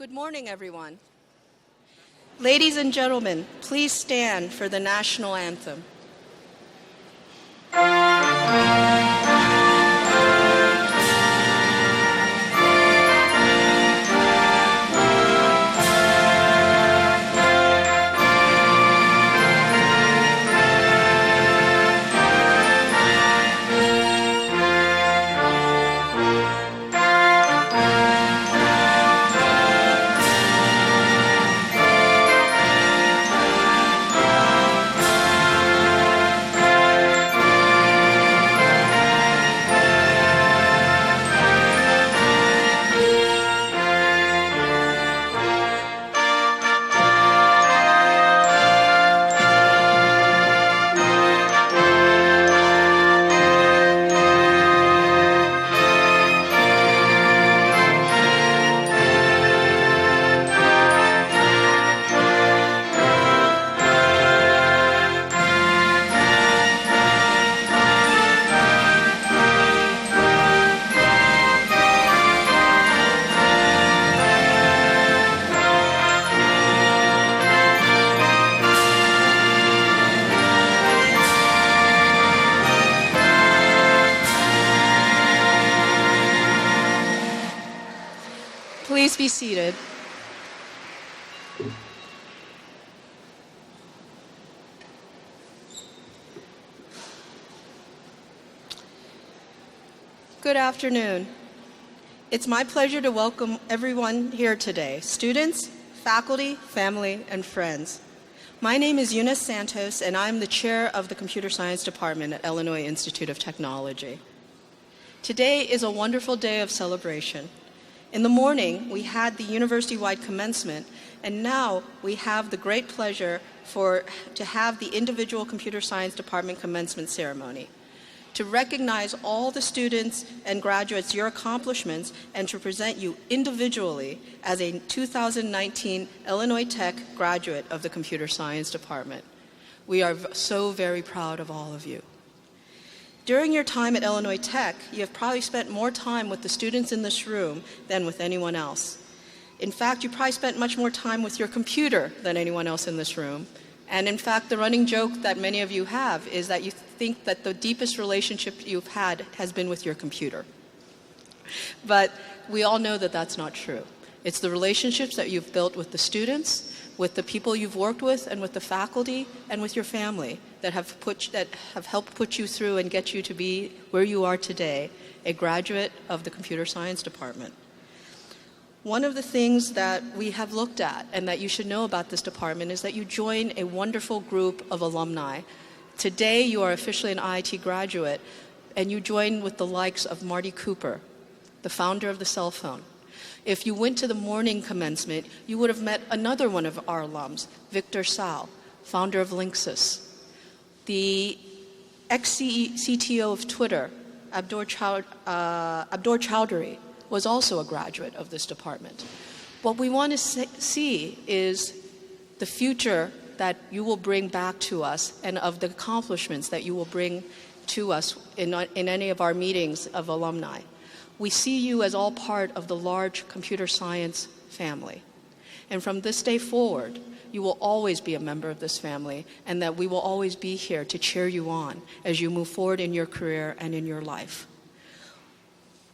Good morning, everyone. Ladies and gentlemen, please stand for the national anthem. Please be seated. Good afternoon. It's my pleasure to welcome everyone here today, students, faculty, family, and friends. My name is Eunice Santos, and I'm the chair of the Computer Science Department at Illinois Institute of Technology. Today is a wonderful day of celebration. In the morning, we had the university-wide commencement, and now we have the great pleasure to have the individual computer science department commencement ceremony, to recognize all the students and graduates, your accomplishments, and to present you individually as a 2019 Illinois Tech graduate of the computer science department. We are so very proud of all of you. During your time at Illinois Tech, you have probably spent more time with the students in this room than with anyone else. In fact, you probably spent much more time with your computer than anyone else in this room. And in fact, the running joke that many of you have is that you think that the deepest relationship you've had has been with your computer. But we all know that that's not true. It's the relationships that you've built with the students, with the people you've worked with, and with the faculty, and with your family that have helped put you through and get you to be where you are today, a graduate of the computer science department. One of the things that we have looked at and that you should know about this department is that you join a wonderful group of alumni. Today you are officially an IIT graduate, and you join with the likes of Marty Cooper, the founder of the cell phone. If you went to the morning commencement, you would have met another one of our alums, Victor Tsao, founder of Linksys. The ex-CTO of Twitter, Abdur Chowdhury, was also a graduate of this department. What we want to see is the future that you will bring back to us and of the accomplishments that you will bring to us in any of our meetings of alumni. We see you as all part of the large computer science family. And from this day forward, you will always be a member of this family, and that we will always be here to cheer you on as you move forward in your career and in your life.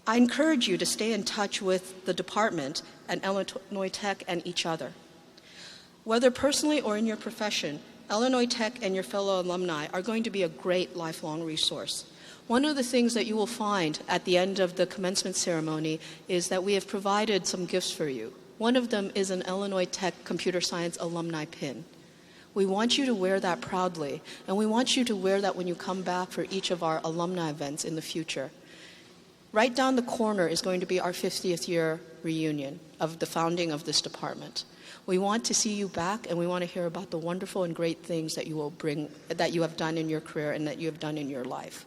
I encourage you to stay in touch with the department and Illinois Tech and each other. Whether personally or in your profession, Illinois Tech and your fellow alumni are going to be a great lifelong resource. One of the things that you will find at the end of the commencement ceremony is that we have provided some gifts for you. One of them is an Illinois Tech Computer Science alumni pin. We want you to wear that proudly, and we want you to wear that when you come back for each of our alumni events in the future. Right down the corner is going to be our 50th year reunion of the founding of this department. We want to see you back, and we want to hear about the wonderful and great things that you will bring, that you have done in your career and that you have done in your life.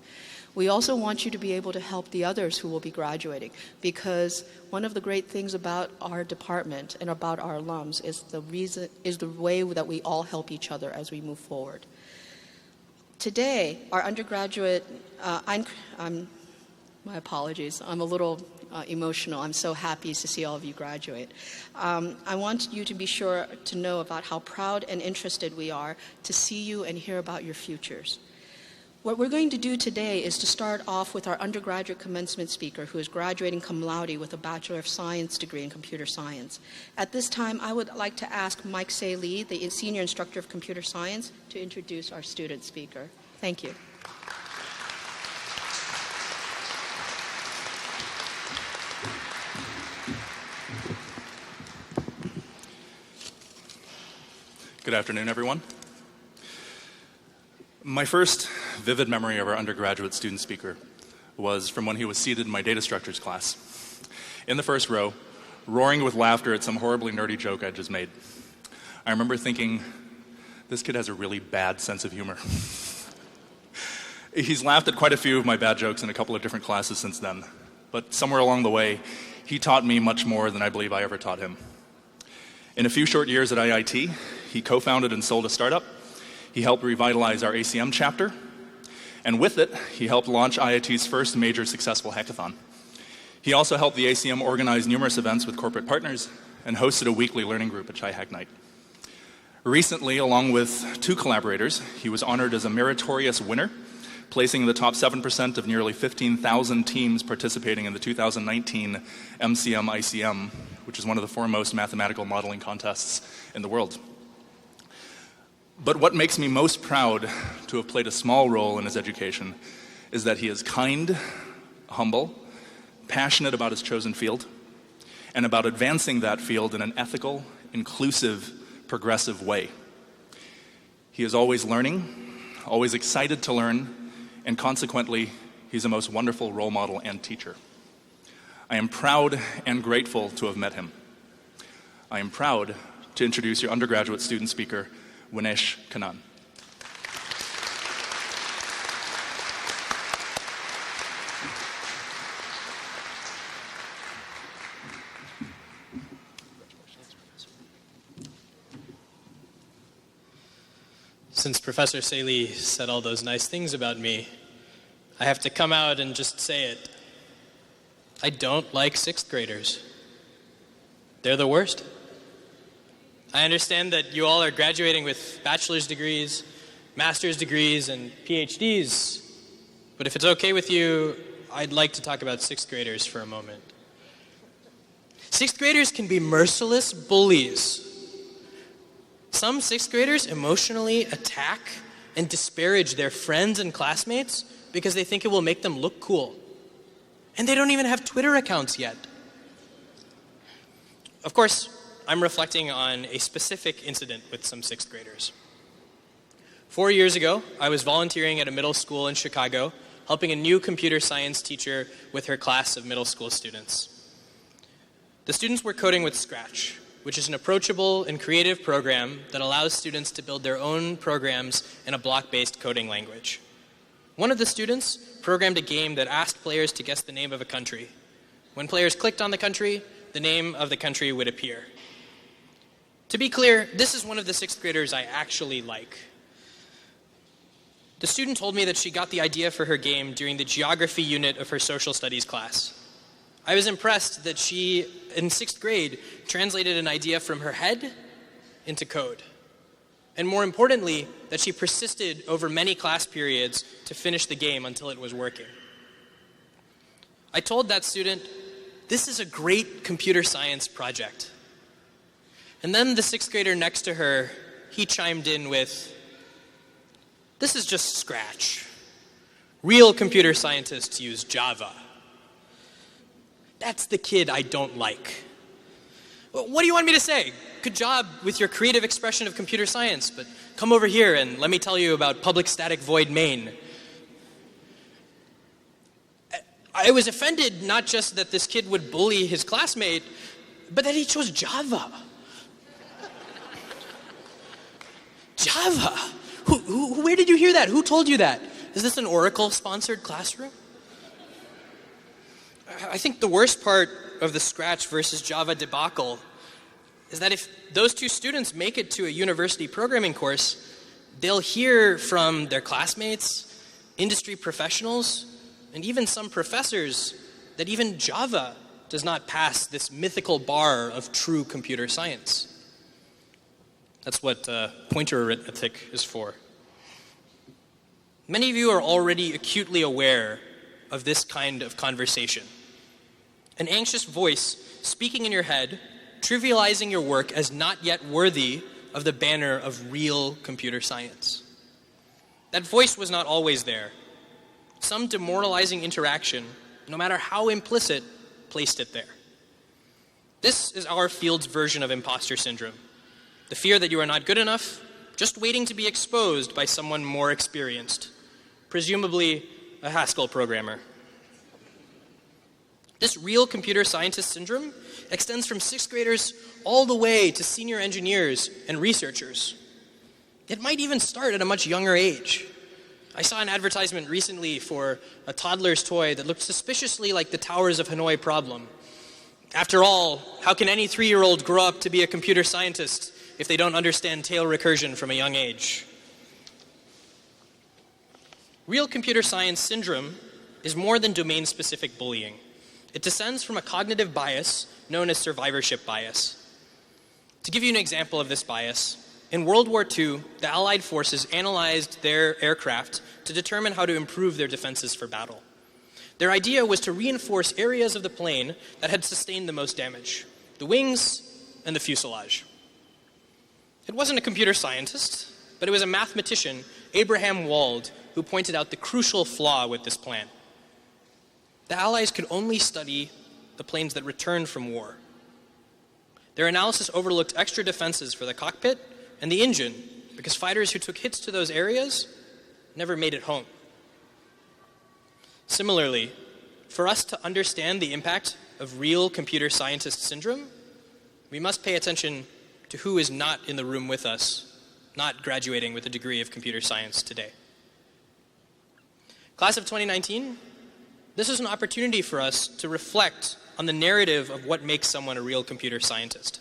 We also want you to be able to help the others who will be graduating, because one of the great things about our department and about our alums is the way that we all help each other as we move forward. Today, our undergraduate, my apologies, I'm a little emotional. I'm so happy to see all of you graduate. I want you to be sure to know about how proud and interested we are to see you and hear about your futures. What we're going to do today is to start off with our undergraduate commencement speaker, who is graduating cum laude with a Bachelor of Science degree in computer science. At this time, I would like to ask Mike Se Lee, the Senior Instructor of Computer Science, to introduce our student speaker. Thank you. Good afternoon, everyone. My first vivid memory of our undergraduate student speaker was from when he was seated in my data structures class, in the first row, roaring with laughter at some horribly nerdy joke I just made. I remember thinking, this kid has a really bad sense of humor. He's laughed at quite a few of my bad jokes in a couple of different classes since then, but somewhere along the way, he taught me much more than I believe I ever taught him. In a few short years at IIT, he co-founded and sold a startup. He helped revitalize our ACM chapter, and with it, he helped launch IIT's first major successful hackathon. He also helped the ACM organize numerous events with corporate partners and hosted a weekly learning group at Chai Hack Night. Recently, along with 2 collaborators, he was honored as a meritorious winner, placing in the top 7% of nearly 15,000 teams participating in the 2019 MCM-ICM, which is one of the foremost mathematical modeling contests in the world. But what makes me most proud to have played a small role in his education is that he is kind, humble, passionate about his chosen field, and about advancing that field in an ethical, inclusive, progressive way. He is always learning, always excited to learn, and consequently, he's a most wonderful role model and teacher. I am proud and grateful to have met him. I am proud to introduce your undergraduate student speaker, Winesh Kannan. Since Professor Se Lee said all those nice things about me, I have to come out and just say it. I don't like 6th graders. They're the worst. I understand that you all are graduating with bachelor's degrees, master's degrees, and PhDs, but if it's okay with you, I'd like to talk about 6th graders for a moment. 6th graders can be merciless bullies. Some 6th graders emotionally attack and disparage their friends and classmates because they think it will make them look cool. And they don't even have Twitter accounts yet. Of course, I'm reflecting on a specific incident with some 6th graders. 4 years ago, I was volunteering at a middle school in Chicago, helping a new computer science teacher with her class of middle school students. The students were coding with Scratch, which is an approachable and creative program that allows students to build their own programs in a block-based coding language. One of the students programmed a game that asked players to guess the name of a country. When players clicked on the country, the name of the country would appear. To be clear, this is one of the 6th graders I actually like. The student told me that she got the idea for her game during the geography unit of her social studies class. I was impressed that she, in 6th grade, translated an idea from her head into code. And more importantly, that she persisted over many class periods to finish the game until it was working. I told that student, this is a great computer science project. And then the 6th grader next to her, he chimed in with, this is just Scratch. Real computer scientists use Java. That's the kid I don't like. What do you want me to say? Good job with your creative expression of computer science, but come over here and let me tell you about public static void main. I was offended not just that this kid would bully his classmate, but that he chose Java. Java? Where did you hear that? Who told you that? Is this an Oracle-sponsored classroom? I think the worst part of the Scratch versus Java debacle is that if those 2 students make it to a university programming course, they'll hear from their classmates, industry professionals, and even some professors that even Java does not pass this mythical bar of true computer science. That's what pointer arithmetic is for. Many of you are already acutely aware of this kind of conversation. An anxious voice speaking in your head, trivializing your work as not yet worthy of the banner of real computer science. That voice was not always there. Some demoralizing interaction, no matter how implicit, placed it there. This is our field's version of imposter syndrome. The fear that you are not good enough, just waiting to be exposed by someone more experienced, presumably a Haskell programmer. This real computer scientist syndrome extends from sixth graders all the way to senior engineers and researchers. It might even start at a much younger age. I saw an advertisement recently for a toddler's toy that looked suspiciously like the Towers of Hanoi problem. After all, how can any 3-year-old grow up to be a computer scientist if they don't understand tail recursion from a young age? Real computer science syndrome is more than domain-specific bullying. It descends from a cognitive bias known as survivorship bias. To give you an example of this bias, in World War II, the Allied forces analyzed their aircraft to determine how to improve their defenses for battle. Their idea was to reinforce areas of the plane that had sustained the most damage: the wings and the fuselage. It wasn't a computer scientist, but it was a mathematician, Abraham Wald, who pointed out the crucial flaw with this plan. The Allies could only study the planes that returned from war. Their analysis overlooked extra defenses for the cockpit and the engine because fighters who took hits to those areas never made it home. Similarly, for us to understand the impact of real computer scientist syndrome, we must pay attention to who is not in the room with us, not graduating with a degree of computer science today. Class of 2019, this is an opportunity for us to reflect on the narrative of what makes someone a real computer scientist,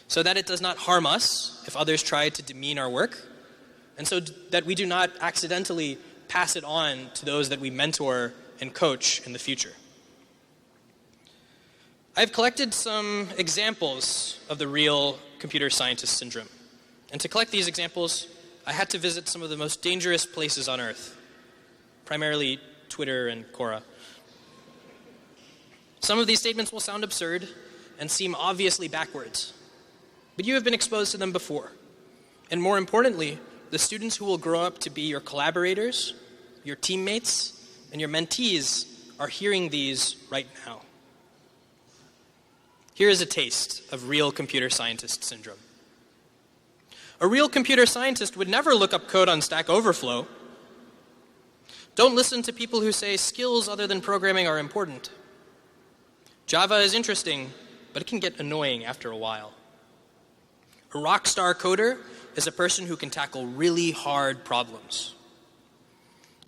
so that it does not harm us if others try to demean our work, and so that we do not accidentally pass it on to those that we mentor and coach in the future. I've collected some examples of the real computer scientist syndrome. And to collect these examples, I had to visit some of the most dangerous places on Earth, primarily Twitter and Quora. Some of these statements will sound absurd and seem obviously backwards, but you have been exposed to them before. And more importantly, the students who will grow up to be your collaborators, your teammates, and your mentees are hearing these right now. Here is a taste of real computer scientist syndrome. A real computer scientist would never look up code on Stack Overflow. Don't listen to people who say skills other than programming are important. Java is interesting, but it can get annoying after a while. A rock star coder is a person who can tackle really hard problems.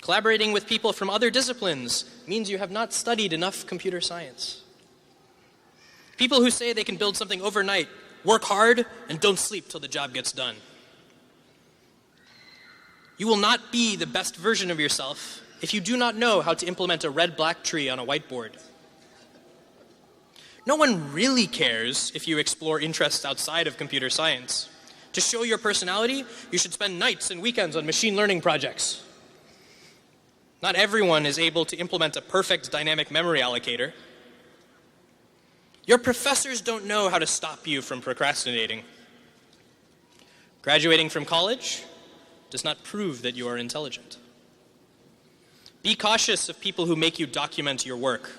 Collaborating with people from other disciplines means you have not studied enough computer science. People who say they can build something overnight work hard and don't sleep till the job gets done. You will not be the best version of yourself if you do not know how to implement a red-black tree on a whiteboard. No one really cares if you explore interests outside of computer science. To show your personality, you should spend nights and weekends on machine learning projects. Not everyone is able to implement a perfect dynamic memory allocator. Your professors don't know how to stop you from procrastinating. Graduating from college does not prove that you are intelligent. Be cautious of people who make you document your work.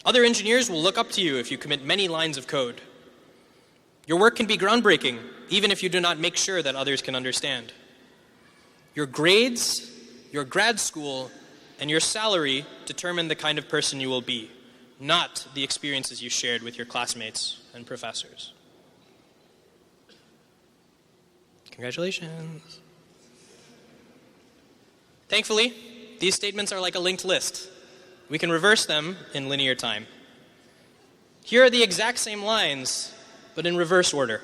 Other engineers will look up to you if you commit many lines of code. Your work can be groundbreaking, even if you do not make sure that others can understand. Your grades, your grad school, and your salary determine the kind of person you will be, not the experiences you shared with your classmates and professors. Congratulations. Thankfully, these statements are like a linked list. We can reverse them in linear time. Here are the exact same lines, but in reverse order.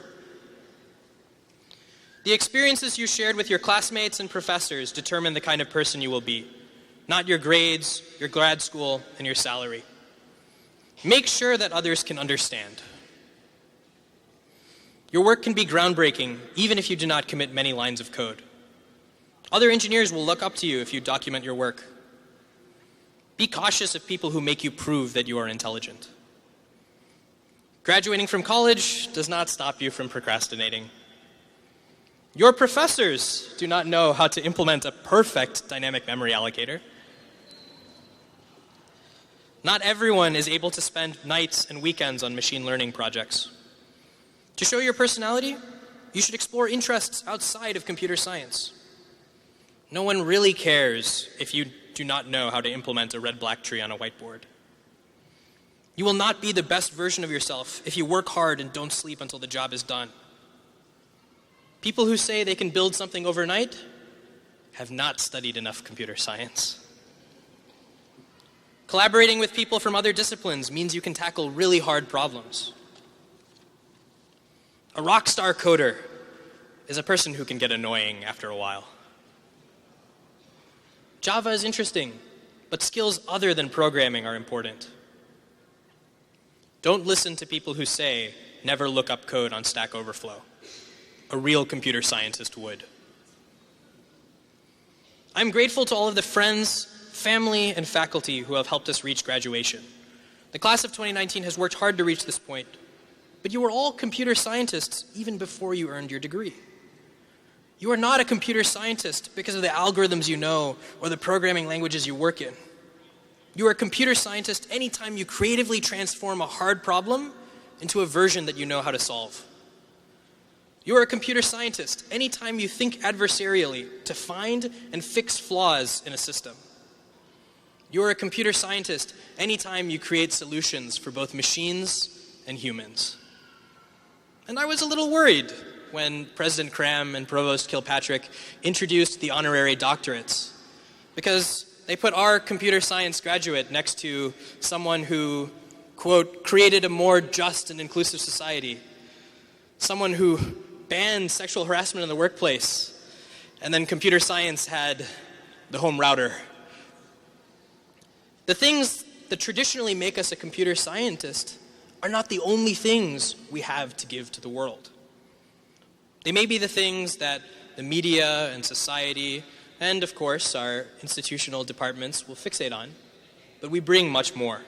The experiences you shared with your classmates and professors determine the kind of person you will be, not your grades, your grad school, and your salary. Make sure that others can understand. Your work can be groundbreaking even if you do not commit many lines of code. Other engineers will look up to you if you document your work. Be cautious of people who make you prove that you are intelligent. Graduating from college does not stop you from procrastinating. Your professors do not know how to implement a perfect dynamic memory allocator. Not everyone is able to spend nights and weekends on machine learning projects. To show your personality, you should explore interests outside of computer science. No one really cares if you do not know how to implement a red-black tree on a whiteboard. You will not be the best version of yourself if you work hard and don't sleep until the job is done. People who say they can build something overnight have not studied enough computer science. Collaborating with people from other disciplines means you can tackle really hard problems. A rock star coder is a person who can get annoying after a while. Java is interesting, but skills other than programming are important. Don't listen to people who say, never look up code on Stack Overflow. A real computer scientist would. I'm grateful to all of the friends, family, and faculty who have helped us reach graduation. The class of 2019 has worked hard to reach this point, but you were all computer scientists even before you earned your degree. You are not a computer scientist because of the algorithms you know or the programming languages you work in. You are a computer scientist anytime you creatively transform a hard problem into a version that you know how to solve. You are a computer scientist anytime you think adversarially to find and fix flaws in a system. You are a computer scientist anytime you create solutions for both machines and humans. And I was a little worried when President Cram and Provost Kilpatrick introduced the honorary doctorates, because they put our computer science graduate next to someone who, quote, created a more just and inclusive society, someone who banned sexual harassment in the workplace, and then computer science had the home router. The things that traditionally make us a computer scientist are not the only things we have to give to the world. They may be the things that the media and society, and of course our institutional departments will fixate on, but we bring much more.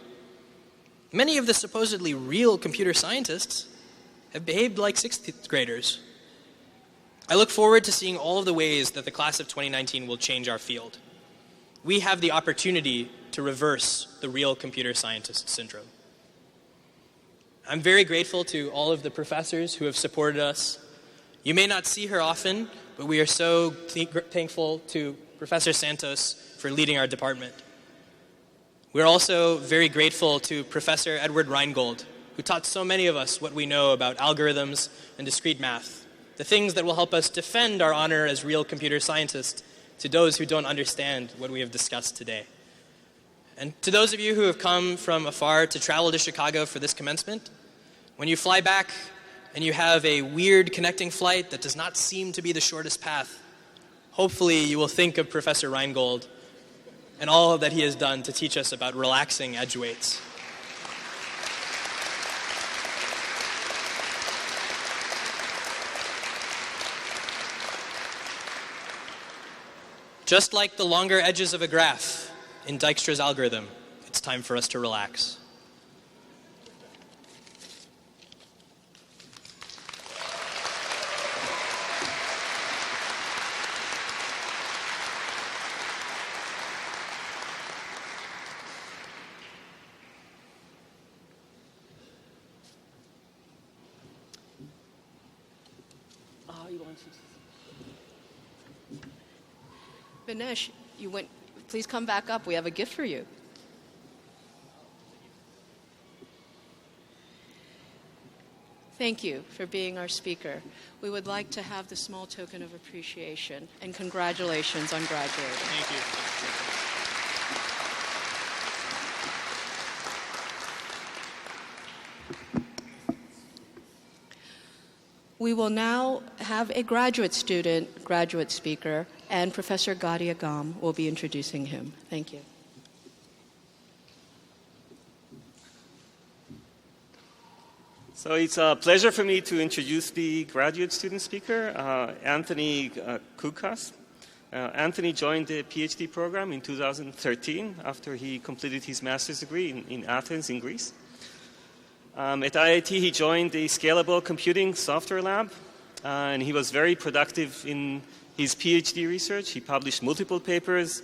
Many of the supposedly real computer scientists have behaved like sixth graders. I look forward to seeing all of the ways that the class of 2019 will change our field. We have the opportunity to reverse the real computer scientist syndrome. I'm very grateful to all of the professors who have supported us. You may not see her often, but we are so thankful to Professor Santos for leading our department. We're also very grateful to Professor Edward Reingold, who taught so many of us what we know about algorithms and discrete math, the things that will help us defend our honor as real computer scientists to those who don't understand what we have discussed today. And to those of you who have come from afar to travel to Chicago for this commencement, when you fly back and you have a weird connecting flight that does not seem to be the shortest path, hopefully you will think of Professor Reingold and all that he has done to teach us about relaxing edge weights. Just like the longer edges of a graph in Dijkstra's algorithm, it's time for us to relax. Vinesh, please come back up. We have a gift for you. Thank you for being our speaker. We would like to have the small token of appreciation and congratulations on graduating. Thank you. We will now have a graduate student, graduate speaker, and Professor Gadi Agam will be introducing him. Thank you. So it's a pleasure for me to introduce the graduate student speaker, Anthony Kukas. Anthony joined the PhD program in 2013 after he completed his master's degree in Athens, in Greece. At IIT, he joined the Scalable Computing Software Lab, and he was very productive in his PhD research. He published multiple papers.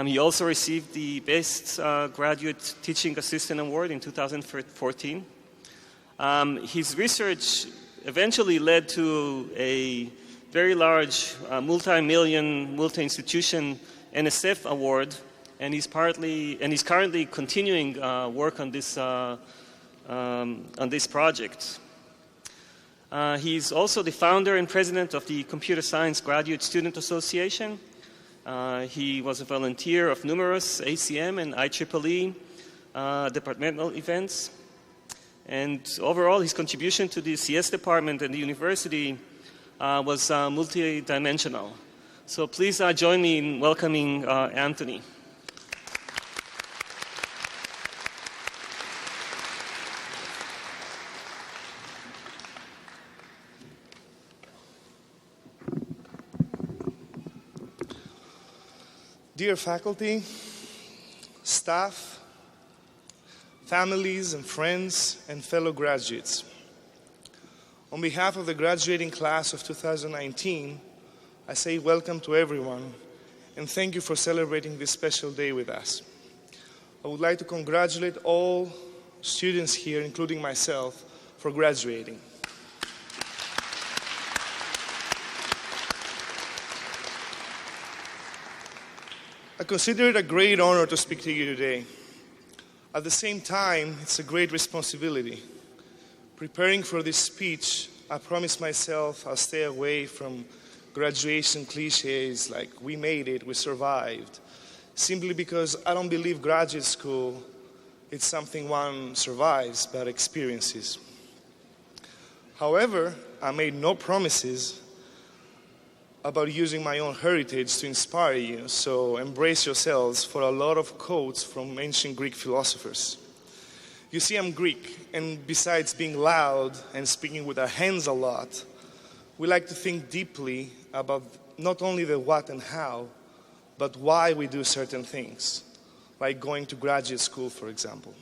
He also received the Best Graduate Teaching Assistant Award in 2014. His research eventually led to a very large multi-million, multi-institution NSF award, and he's currently continuing work on this project. He's also the founder and president of the Computer Science Graduate Student Association. He was a volunteer of numerous ACM and IEEE departmental events. And overall, his contribution to the CS department and the university was multidimensional. So please join me in welcoming Anthony. Dear faculty, staff, families and friends, and fellow graduates, on behalf of the graduating class of 2019, I say welcome to everyone and thank you for celebrating this special day with us. I would like to congratulate all students here, including myself, for graduating. I consider it a great honor to speak to you today. At the same time, it's a great responsibility. Preparing for this speech, I promised myself I'll stay away from graduation cliches like we made it, we survived, simply because I don't believe graduate school is something one survives but experiences. However, I made no promises about using my own heritage to inspire you, so embrace yourselves for a lot of quotes from ancient Greek philosophers. You see, I'm Greek, and besides being loud and speaking with our hands a lot, we like to think deeply about not only the what and how, but why we do certain things, like going to graduate school, for example.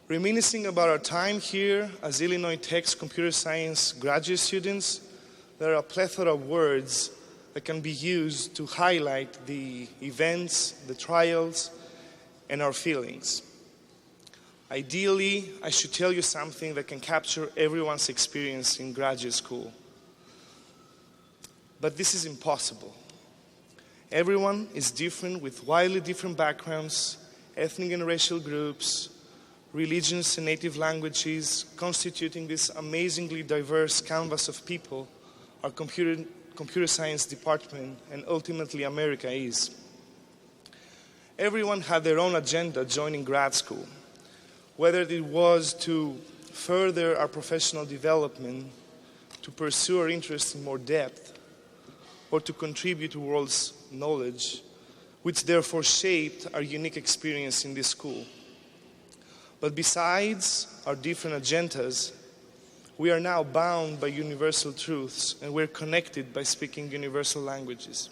Reminiscing about our time here as Illinois Tech's computer science graduate students, there are a plethora of words that can be used to highlight the events, the trials, and our feelings. Ideally, I should tell you something that can capture everyone's experience in graduate school. But this is impossible. Everyone is different with wildly different backgrounds, ethnic and racial groups, religions and native languages, constituting this amazingly diverse canvas of people our computer science department and ultimately America is. Everyone had their own agenda joining grad school, whether it was to further our professional development, to pursue our interests in more depth, or to contribute to world's knowledge, which therefore shaped our unique experience in this school. But besides our different agendas, we are now bound by universal truths, and we're connected by speaking universal languages.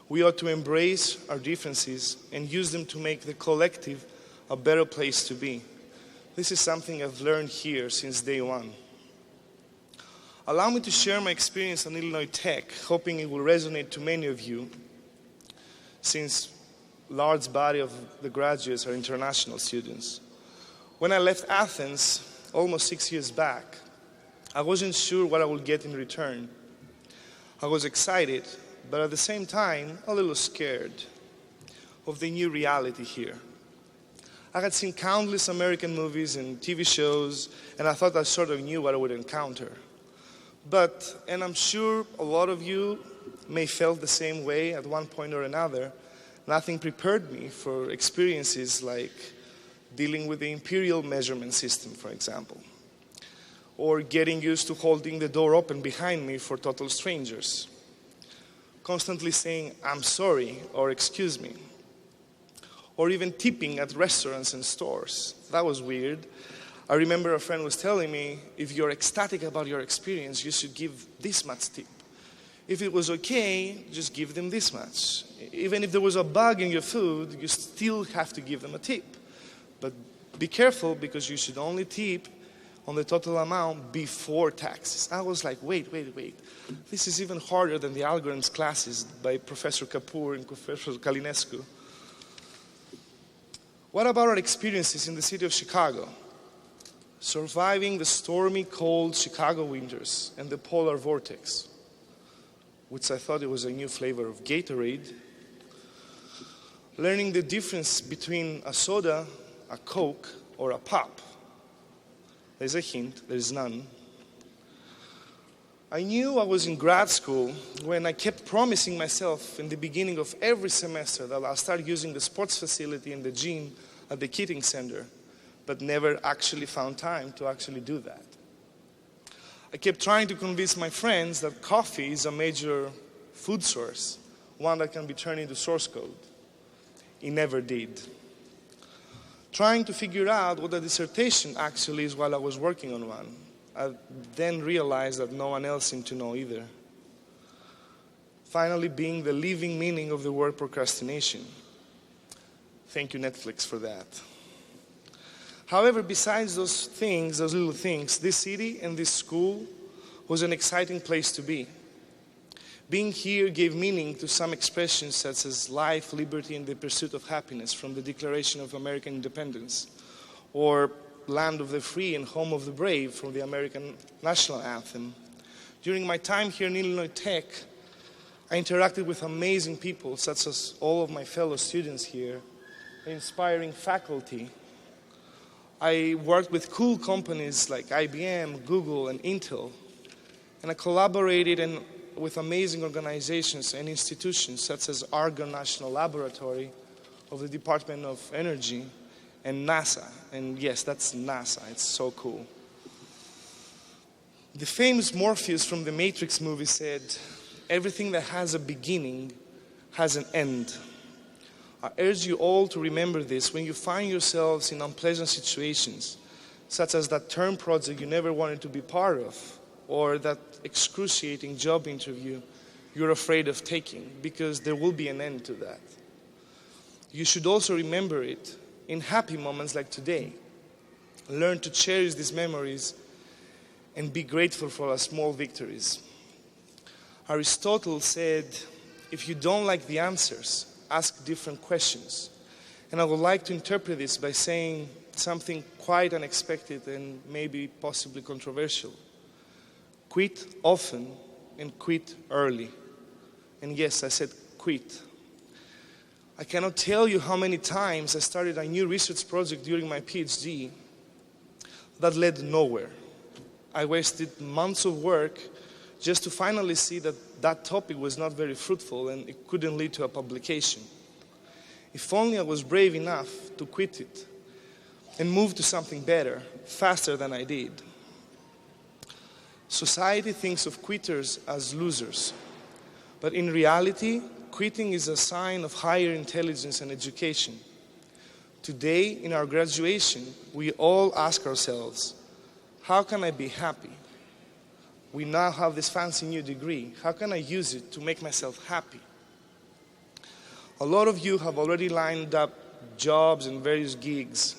We ought to embrace our differences and use them to make the collective a better place to be. This is something I've learned here since day one. Allow me to share my experience on Illinois Tech, hoping it will resonate to many of you, since a large body of the graduates are international students. When I left Athens, almost 6 years back, I wasn't sure what I would get in return. I was excited, but at the same time, a little scared of the new reality here. I had seen countless American movies and TV shows, and I thought I sort of knew what I would encounter. But, and I'm sure a lot of you may felt the same way at one point or another, nothing prepared me for experiences like dealing with the imperial measurement system, for example, or getting used to holding the door open behind me for total strangers, constantly saying, "I'm sorry," or "excuse me," or even tipping at restaurants and stores. That was weird. I remember a friend was telling me, if you're ecstatic about your experience, you should give this much tip. If it was okay, just give them this much. Even if there was a bug in your food, you still have to give them a tip. But be careful, because you should only tip on the total amount before taxes. I was like, wait. This is even harder than the algorithms classes by Professor Kapoor and Professor Kalinescu. What about our experiences in the city of Chicago? Surviving the stormy, cold Chicago winters and the polar vortex, which I thought it was a new flavor of Gatorade. Learning the difference between a soda, a Coke, or a pop. There's a hint, there's none. I knew I was in grad school when I kept promising myself in the beginning of every semester that I'll start using the sports facility and the gym at the Keating Center, but never actually found time to actually do that. I kept trying to convince my friends that coffee is a major food source, one that can be turned into source code. It never did. Trying to figure out what a dissertation actually is while I was working on one, I then realized that no one else seemed to know either. Finally, being the living meaning of the word procrastination. Thank you, Netflix, for that. However, besides those things, those little things, this city and this school was an exciting place to be. Being here gave meaning to some expressions such as life, liberty, and the pursuit of happiness from the Declaration of American Independence, or land of the free and home of the brave from the American national anthem. During my time here in Illinois Tech, I interacted with amazing people such as all of my fellow students here, inspiring faculty. I worked with cool companies like IBM, Google, and Intel, and I collaborated with amazing organizations and institutions such as Argonne National Laboratory of the Department of Energy and NASA. And yes, that's NASA. It's so cool. The famous Morpheus from the Matrix movie said, "Everything that has a beginning has an end." I urge you all to remember this when you find yourselves in unpleasant situations, such as that term project you never wanted to be part of, or that excruciating job interview you're afraid of taking, because there will be an end to that. You should also remember it in happy moments like today. Learn to cherish these memories and be grateful for our small victories. Aristotle said, if you don't like the answers, ask different questions. And I would like to interpret this by saying something quite unexpected and maybe possibly controversial. Quit often and quit early. And yes, I said quit. I cannot tell you how many times I started a new research project during my PhD that led nowhere. I wasted months of work just to finally see that that topic was not very fruitful and it couldn't lead to a publication. If only I was brave enough to quit it and move to something better, faster than I did. Society thinks of quitters as losers, but in reality, quitting is a sign of higher intelligence and education. Today, in our graduation, we all ask ourselves, how can I be happy? We now have this fancy new degree. How can I use it to make myself happy? A lot of you have already lined up jobs and various gigs.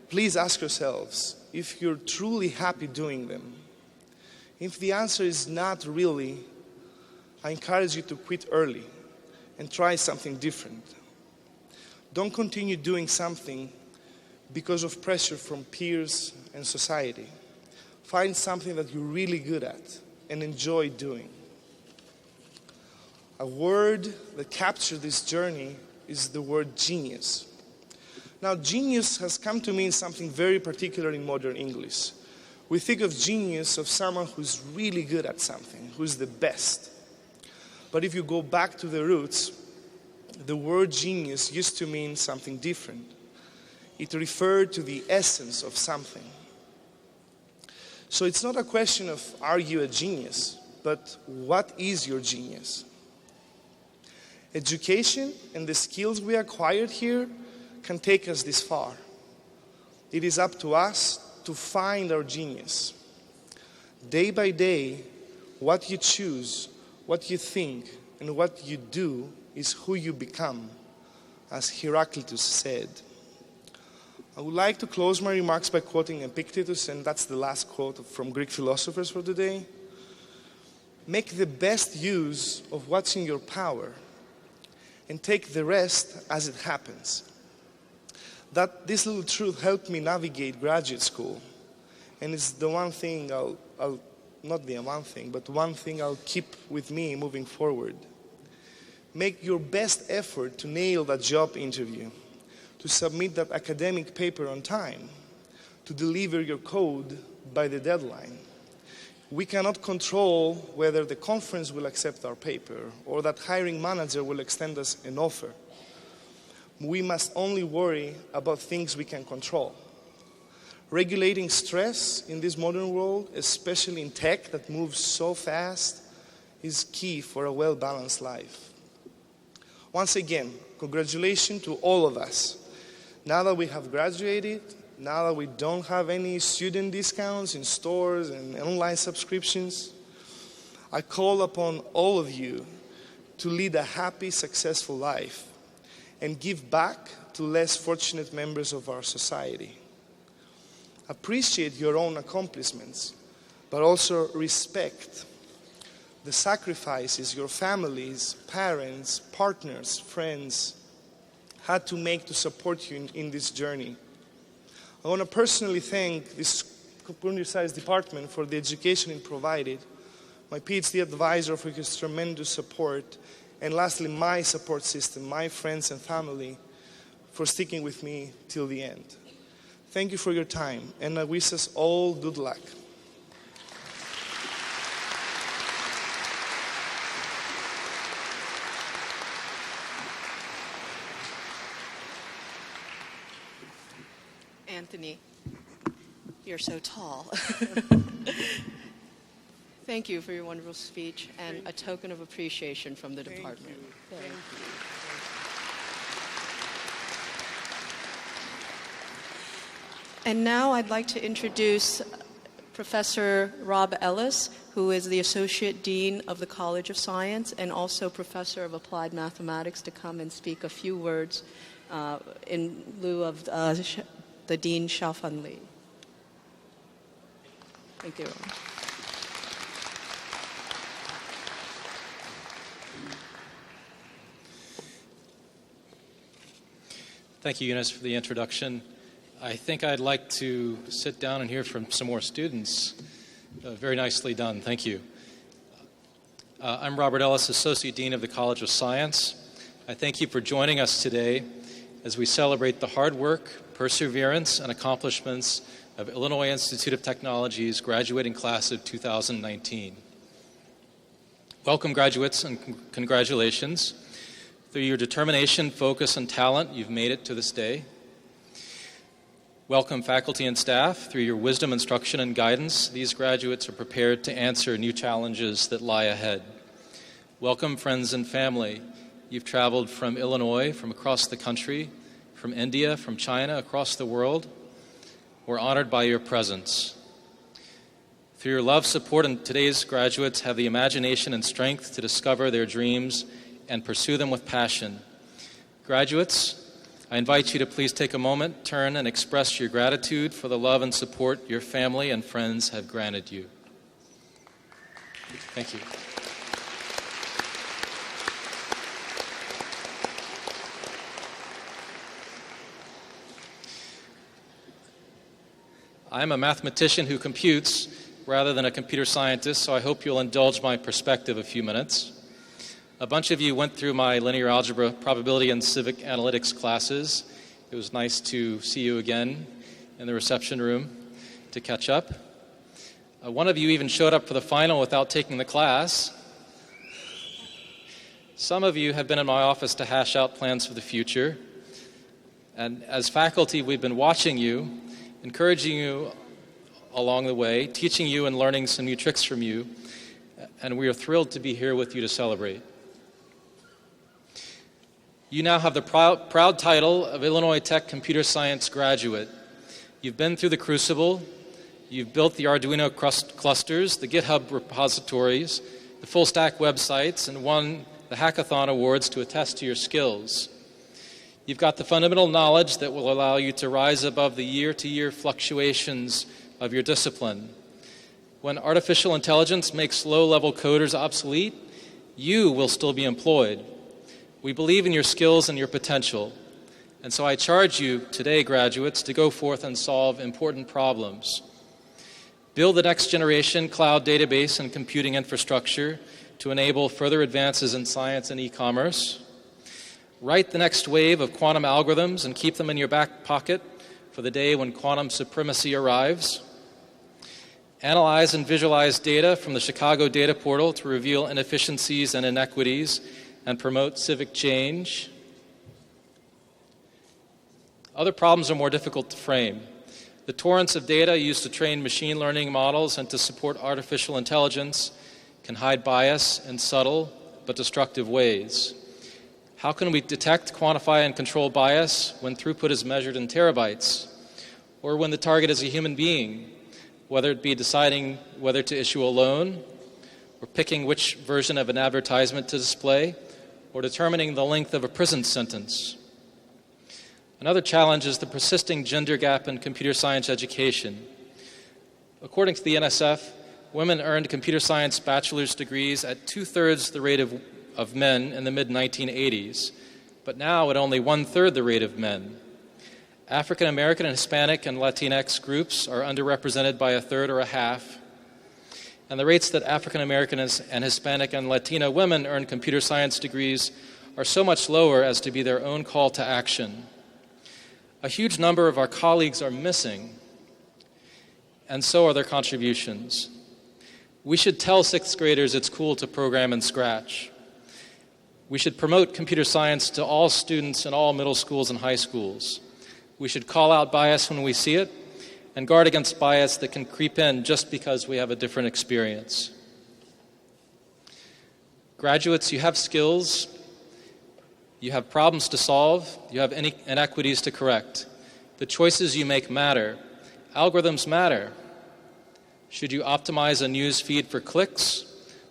Please ask yourselves if you're truly happy doing them. If the answer is not really, I encourage you to quit early and try something different. Don't continue doing something because of pressure from peers and society. Find something that you're really good at and enjoy doing. A word that captures this journey is the word genius. Now, genius has come to mean something very particular in modern English. We think of genius of someone who's really good at something, who's the best. But if you go back to the roots, the word genius used to mean something different. It referred to the essence of something. So it's not a question of are you a genius, but what is your genius? Education and the skills we acquired here can take us this far. It is up to us to find our genius. Day by day, what you choose, what you think, and what you do is who you become, as Heraclitus said. I would like to close my remarks by quoting Epictetus, and that's the last quote from Greek philosophers for today. Make the best use of what's in your power, and take the rest as it happens. This little truth helped me navigate graduate school, and it's the one thing one thing I'll keep with me moving forward. Make your best effort to nail that job interview, to submit that academic paper on time, to deliver your code by the deadline. We cannot control whether the conference will accept our paper or that hiring manager will extend us an offer. We must only worry about things we can control. Regulating stress in this modern world, especially in tech that moves so fast, is key for a well-balanced life. Once again, congratulations to all of us. Now that we have graduated, now that we don't have any student discounts in stores and online subscriptions, I call upon all of you to lead a happy, successful life and give back to less fortunate members of our society. Appreciate your own accomplishments, but also respect the sacrifices your families, parents, partners, friends had to make to support you in this journey. I want to personally thank this community science department for the education it provided, my PhD advisor for his tremendous support, and lastly, my support system, my friends and family, for sticking with me till the end. Thank you for your time, and I wish us all good luck. Anthony, you're so tall. Thank you for your wonderful speech and a token of appreciation from the department. Thank you. And now I'd like to introduce Professor Rob Ellis, who is the Associate Dean of the College of Science and also Professor of Applied Mathematics, to come and speak a few words in lieu of the Dean Xiaofan Li. Thank you. Thank you, Eunice, for the introduction. I think I'd like to sit down and hear from some more students. Very nicely done. Thank you. I'm Robert Ellis, Associate Dean of the College of Science. I thank you for joining us today as we celebrate the hard work, perseverance, and accomplishments of Illinois Institute of Technology's graduating class of 2019. Welcome, graduates, and congratulations. Through your determination, focus, and talent, you've made it to this day. Welcome, faculty and staff. Through your wisdom, instruction, and guidance, these graduates are prepared to answer new challenges that lie ahead. Welcome, friends and family. You've traveled from Illinois, from across the country, from India, from China, across the world. We're honored by your presence. Through your love, support, and today's graduates have the imagination and strength to discover their dreams and pursue them with passion. Graduates, I invite you to please take a moment, turn, and express your gratitude for the love and support your family and friends have granted you. Thank you. I'm a mathematician who computes rather than a computer scientist, so I hope you'll indulge my perspective a few minutes. A bunch of you went through my linear algebra, probability, and civic analytics classes. It was nice to see you again in the reception room to catch up. One of you even showed up for the final without taking the class. Some of you have been in my office to hash out plans for the future. And as faculty, we've been watching you, encouraging you along the way, teaching you and learning some new tricks from you. And we are thrilled to be here with you to celebrate. You now have the proud title of Illinois Tech Computer Science graduate. You've been through the crucible, you've built the Arduino clusters, the GitHub repositories, the full stack websites, and won the Hackathon Awards to attest to your skills. You've got the fundamental knowledge that will allow you to rise above the year-to-year fluctuations of your discipline. When artificial intelligence makes low-level coders obsolete, you will still be employed. We believe in your skills and your potential. And so I charge you today, graduates, to go forth and solve important problems. Build the next generation cloud database and computing infrastructure to enable further advances in science and e-commerce. Write the next wave of quantum algorithms and keep them in your back pocket for the day when quantum supremacy arrives. Analyze and visualize data from the Chicago Data Portal to reveal inefficiencies and inequities and promote civic change. Other problems are more difficult to frame. The torrents of data used to train machine learning models and to support artificial intelligence can hide bias in subtle but destructive ways. How can we detect, quantify, and control bias when throughput is measured in terabytes? Or when the target is a human being, whether it be deciding whether to issue a loan, or picking which version of an advertisement to display, or determining the length of a prison sentence. Another challenge is the persisting gender gap in computer science education. According to the NSF, women earned computer science bachelor's degrees at 2/3 the rate of men in the mid-1980s, but now at only 1/3 the rate of men. African American and Hispanic and Latinx groups are underrepresented by 1/3 or 1/2, and the rates that African American and Hispanic and Latina women earn computer science degrees are so much lower as to be their own call to action. A huge number of our colleagues are missing, and so are their contributions. We should tell 6th graders it's cool to program in Scratch. We should promote computer science to all students in all middle schools and high schools. We should call out bias when we see it and guard against bias that can creep in just because we have a different experience. Graduates, you have skills, you have problems to solve, you have inequities to correct. The choices you make matter. Algorithms matter. Should you optimize a news feed for clicks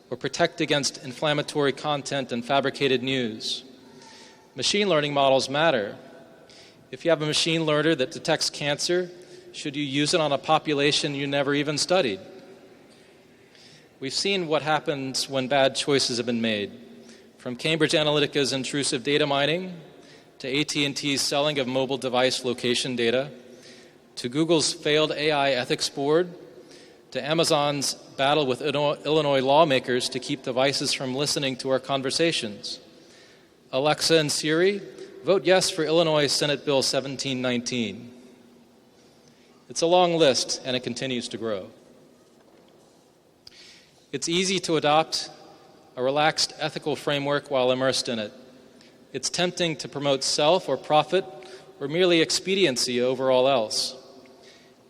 or protect against inflammatory content and fabricated news? Machine learning models matter. If you have a machine learner that detects cancer, should you use it on a population you never even studied? We've seen what happens when bad choices have been made, from Cambridge Analytica's intrusive data mining, to AT&T's selling of mobile device location data, to Google's failed AI ethics board, to Amazon's battle with Illinois lawmakers to keep devices from listening to our conversations. Alexa and Siri, vote yes for Illinois Senate Bill 1719. It's a long list, and it continues to grow. It's easy to adopt a relaxed ethical framework while immersed in it. It's tempting to promote self or profit or merely expediency over all else.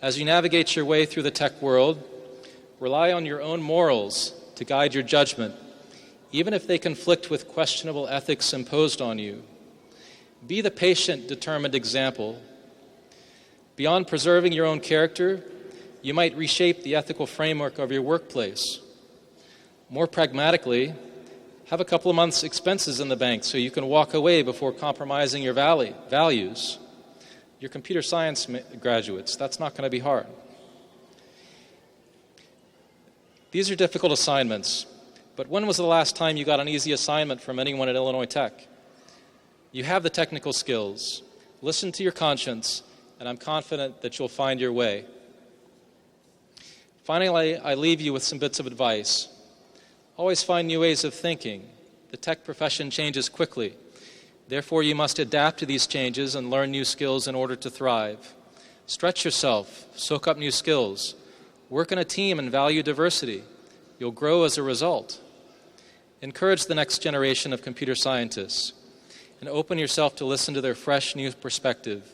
As you navigate your way through the tech world, rely on your own morals to guide your judgment, even if they conflict with questionable ethics imposed on you. Be the patient, determined example. Beyond preserving your own character, you might reshape the ethical framework of your workplace. More pragmatically, have a couple of months' expenses in the bank so you can walk away before compromising your values. You're computer science graduates. That's not going to be hard. These are difficult assignments, but when was the last time you got an easy assignment from anyone at Illinois Tech? You have the technical skills. Listen to your conscience, and I'm confident that you'll find your way. Finally, I leave you with some bits of advice. Always find new ways of thinking. The tech profession changes quickly. Therefore, you must adapt to these changes and learn new skills in order to thrive. Stretch yourself, soak up new skills. Work in a team and value diversity. You'll grow as a result. Encourage the next generation of computer scientists and open yourself to listen to their fresh new perspective.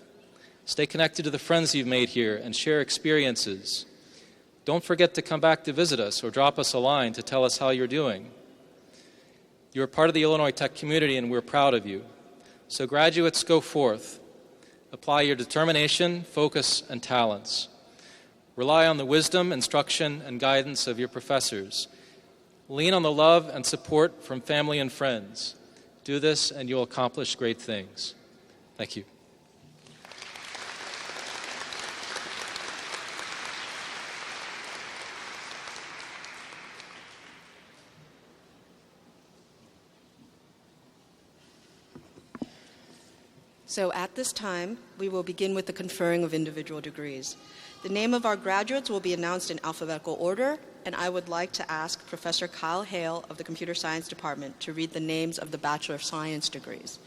Stay connected to the friends you've made here and share experiences. Don't forget to come back to visit us or drop us a line to tell us how you're doing. You're part of the Illinois Tech community and we're proud of you. So graduates, go forth. Apply your determination, focus, and talents. Rely on the wisdom, instruction, and guidance of your professors. Lean on the love and support from family and friends. Do this and you'll accomplish great things. Thank you. So at this time, we will begin with the conferring of individual degrees. The name of our graduates will be announced in alphabetical order, and I would like to ask Professor Kyle Hale of the Computer Science Department to read the names of the Bachelor of Science degrees.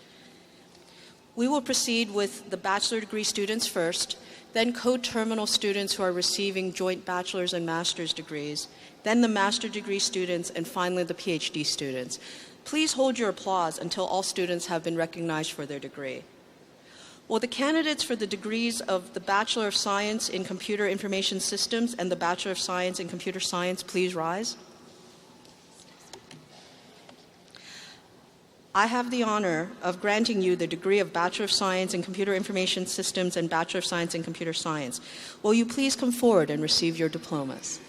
We will proceed with the bachelor degree students first, then co-terminal students who are receiving joint bachelor's and master's degrees, then the master degree students, and finally the PhD students. Please hold your applause until all students have been recognized for their degree. Will the candidates for the degrees of the Bachelor of Science in Computer Information Systems and the Bachelor of Science in Computer Science please rise? I have the honor of granting you the degree of Bachelor of Science in Computer Information Systems and Bachelor of Science in Computer Science. Will you please come forward and receive your diplomas?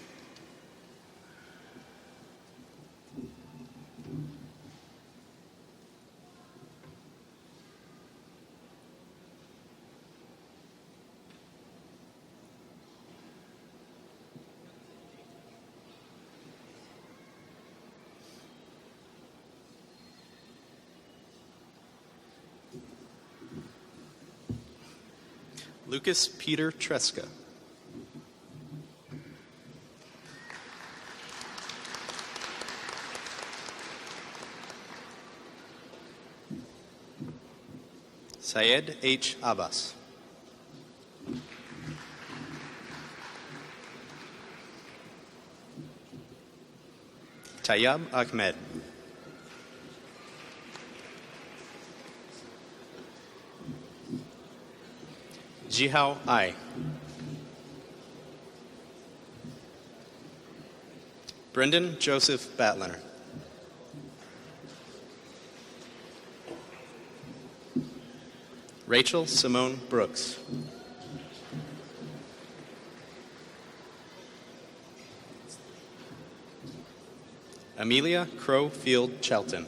Lucas Peter Tresca. Syed H. Abbas. Tayyab Ahmed. Jihao Ai. Brendan Joseph Batliner. Rachel Simone Brooks. Amelia Crowfield Chelton.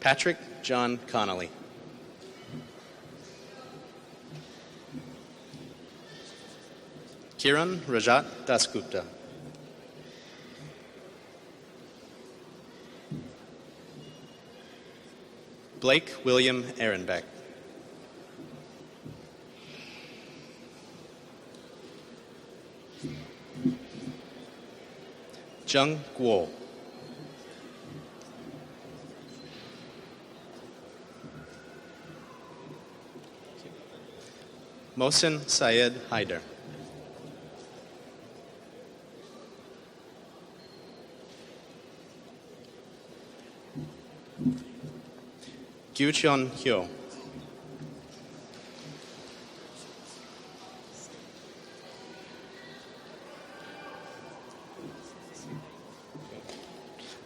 Patrick John Connolly. Kiran Rajat Dasgupta. Blake William Ehrenbeck. Zheng Guo. Mohsen Syed Haider. Gyucheon Hyo.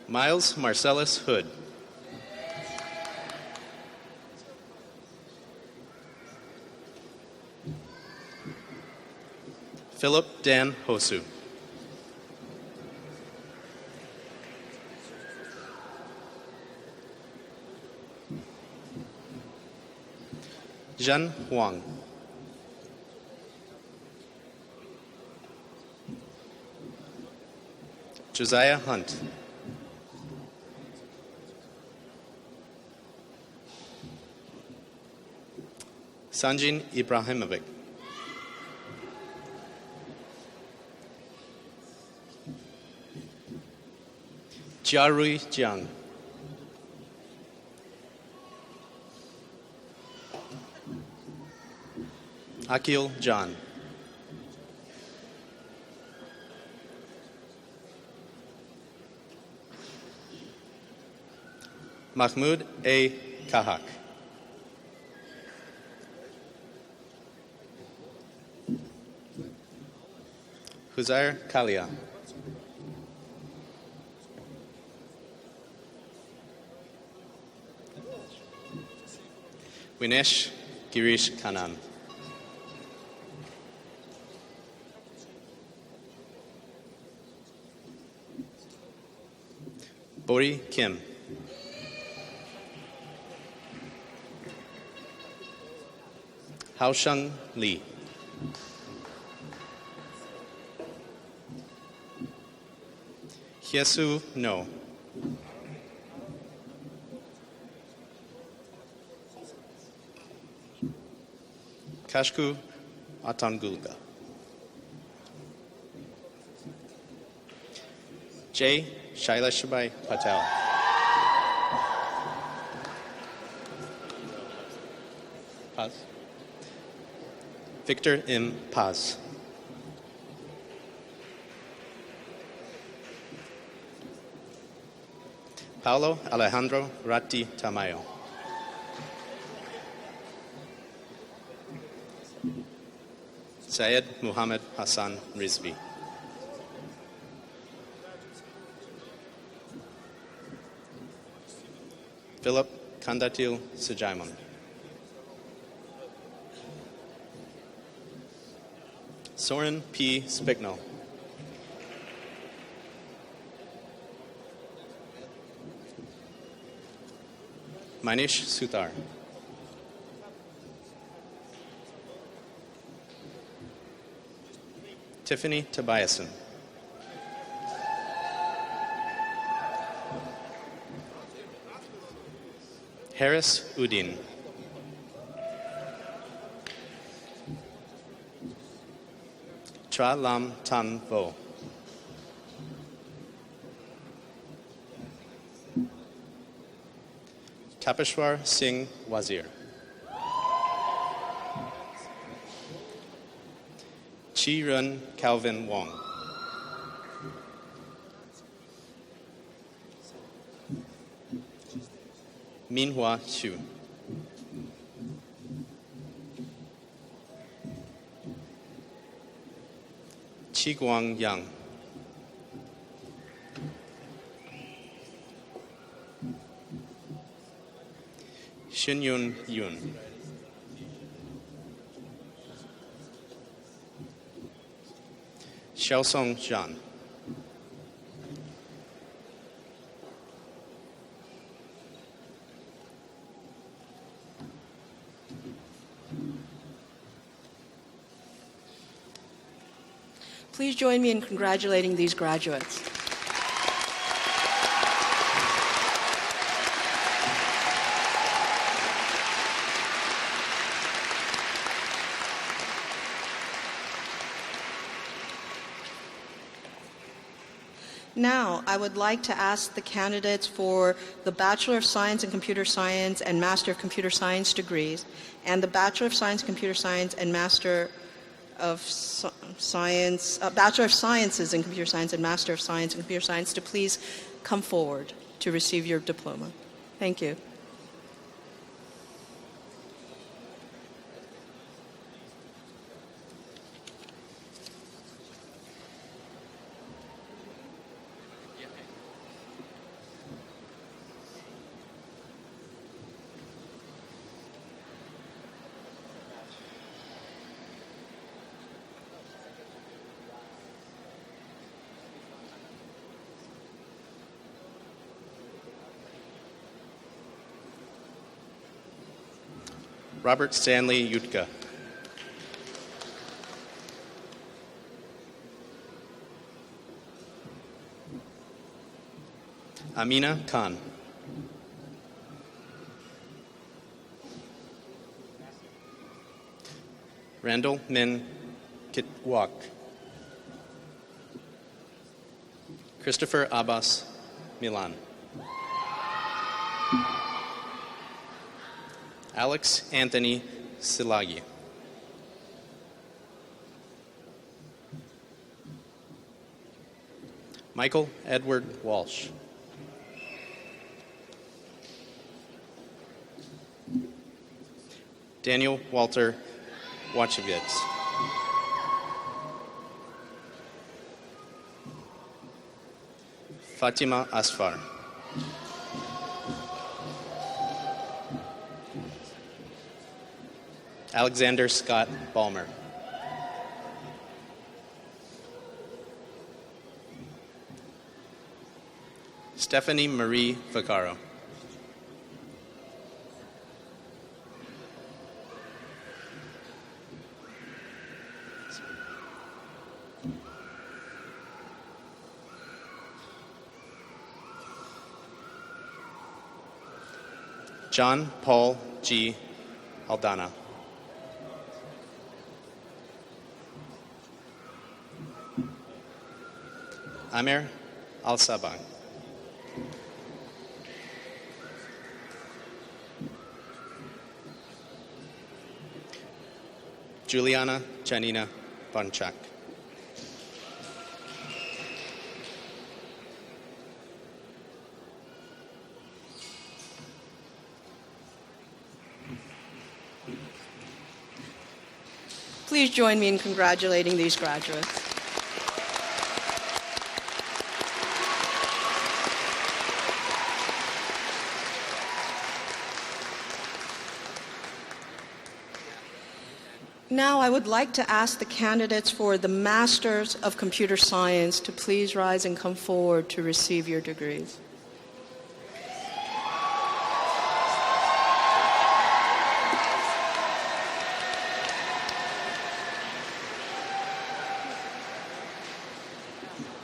Miles Marcellus Hood. Philip Dan Hosu. Zhen Huang. Josiah Hunt. Sanjin Ibrahimovic. Jiarui Jiang. Akil John. Mahmoud A. Kahak. Huzair Kalia. Winesh Girish Kanan. Bori Kim. Haosheng Li. Hyesu No. Kashku Atangulga. J. Shailashabai Patel. Paz. Victor M. Paz. Paulo Alejandro Ratti Tamayo. Syed Muhammad Hassan Rizvi. Philip Kandatil Sujaimon. Soren P. Spignall. Manish Sutar. Tiffany Tobiasen. Harris Udin. Tra Lam Tan Vo. Tapeshwar Singh Wazir. Chi Run Calvin Wong. Minhua Xu. Qiguang Yang. Xinyun Yun. Xiaosong Zhan. Please join me in congratulating these graduates. Now, I would like to ask the candidates for the Bachelor of Science in Computer Science and Master of Computer Science degrees, and the Bachelor of Science in Computer Science and Master of Science, Bachelor of Sciences in Computer Science and Master of Science in Computer Science to please come forward to receive your diploma. Thank you. Robert Stanley Utka. Amina Khan. Randall Min Kitwak. Christopher Abbas Milan. Alex Anthony Silagi. Michael Edward Walsh. Daniel Walter Wachowicz. Fatima Asfar. Alexander Scott Balmer. Stephanie Marie Vaccaro. John Paul G. Aldana. Amir Al-Sabang. Juliana Janina Bonchak. Please join me in congratulating these graduates. Now I would like to ask the candidates for the Masters of Computer Science to please rise and come forward to receive your degrees.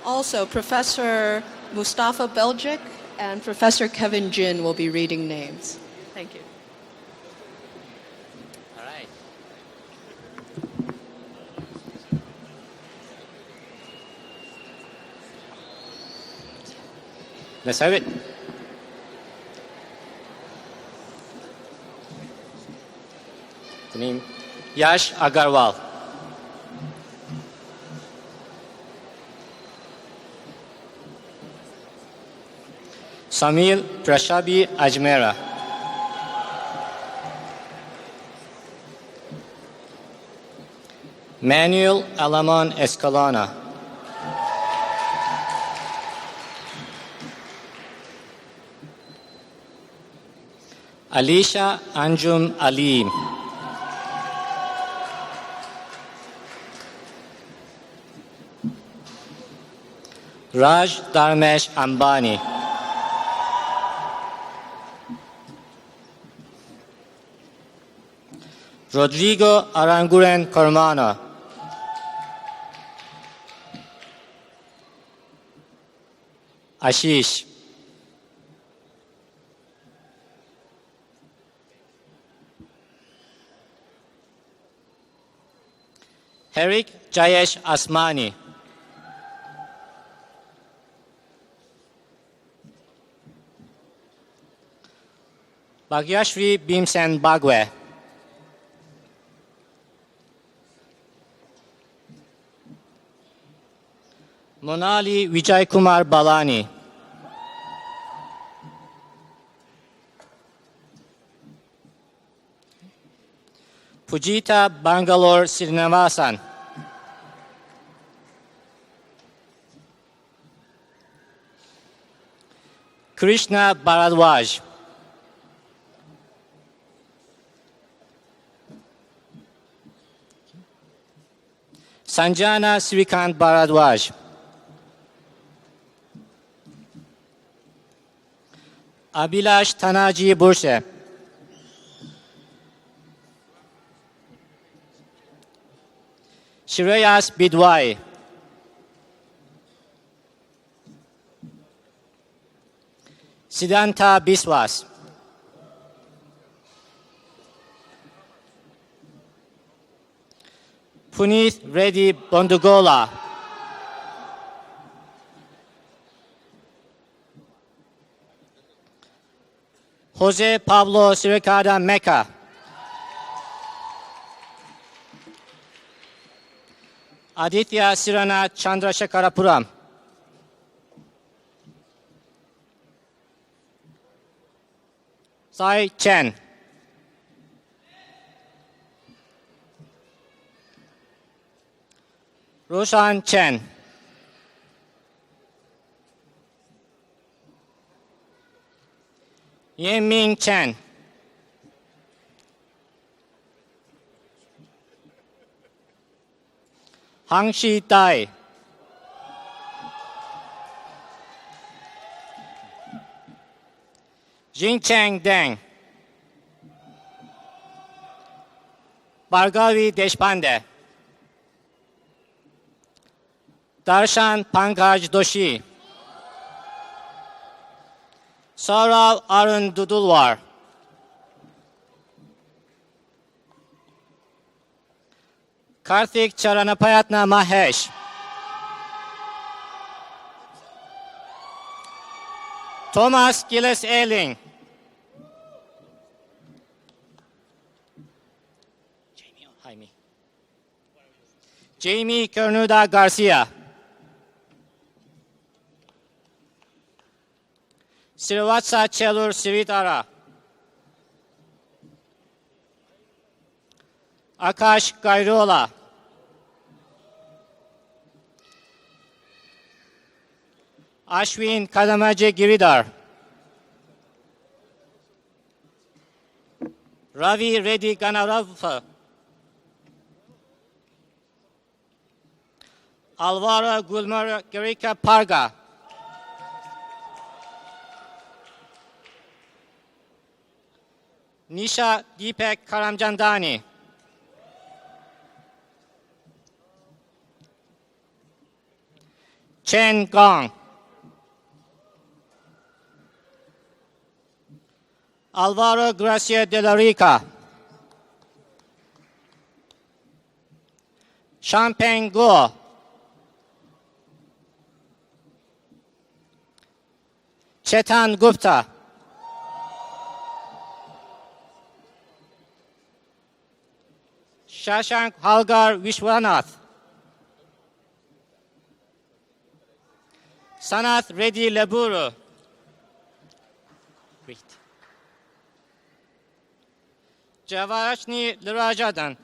Also, Professor Mustafa Belgic and Professor Kevin Jin will be reading names. Thank you. All right. Let's have it. The name Yash Agarwal. Samil Prashabi Ajmera. Manuel Alaman Escalona. Alisha Anjum Ali. Raj Dharmesh Ambani. Rodrigo Aranguren Cormana. Ashish. Herik Jayesh Asmani. Bhagyashri Bhimsen Bagwe. Monali Vijay Kumar Balani. Pujita Bangalore Srinivasan. Krishna Bharadwaj. Sanjana Srikant Bharadwaj. Abhilash Tanaji Burse. Shreyas Bidwai. Siddhanta Biswas. Puneeth Reddy Bondugola. Jose Pablo Siricada Mecca. Aditya Sirana Chandrashekarapuram. Sai Chen. Roshan Chen. Yen Ming Chen. Hangshi Tai. Jincheng Deng. Bhargavi Deshpande. Darshan Pankaj Doshi. Saurav Arun Dudulwar. Karthik Charanapayatna Mahesh. Thomas Gilles Eiling. Jamie Kernuda Garcia. Srivatsa Chelur Sivitara. Akash Gairola. Ashwin Kadamaji Giridhar. Ravi Reddy Ganarav. Alvaro Gulmar Gerika Parga. Nisha Deepak Karamjandani. Chen Gong. Alvaro Gracia de la Rica. Champagne Guo. Chetan Gupta. Shashank Halgar Vishwanath. Sanath Reddy Leburu. Javarashni Lirajadan.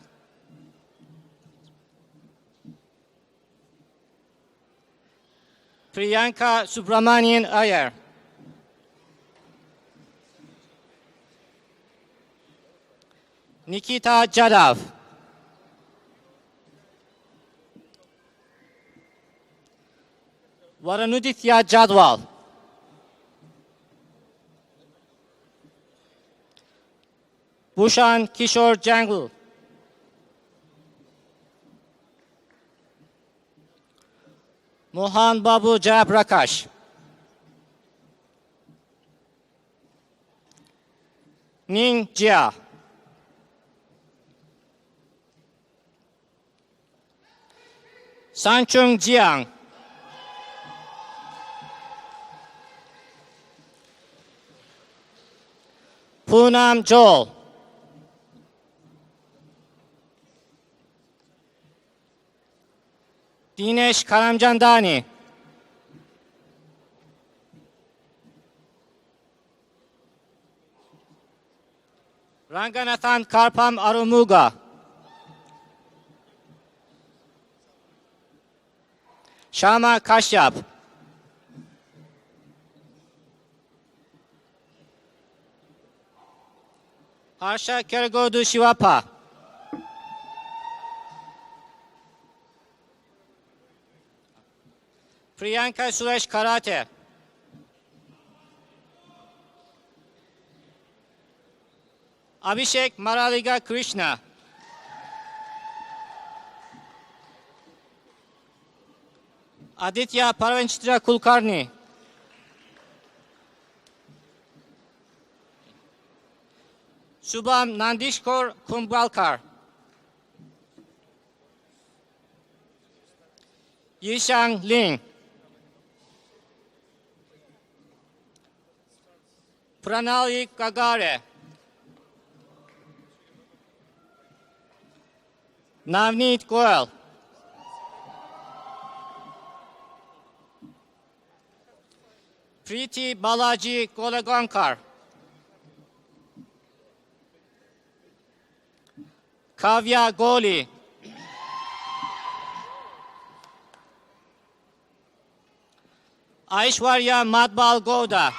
Priyanka Subramanian Iyer. Nikita Jadav. Varanuditya Jadwal. Bhushan Kishore Jangle. Mohan Babu Jayaprakash. Ning Jia. Sanchung Jiang. Poonam Joel. Dinesh Karamjandani. Ranganathan Karpam Arumuga. Shama Kashyap. Harsha Kergodu Shivapa. Priyanka Suresh Karate. Abhishek Maraliga Krishna. Aditya Paravanchitra Kulkarni. Shubham Nandishkor Kumbhalkar. Yishang Ling. Pranali Kagare. Navneet Goel. Preeti Balaji Golegankar. Kavya Goli. Aishwarya Madbal Gouda.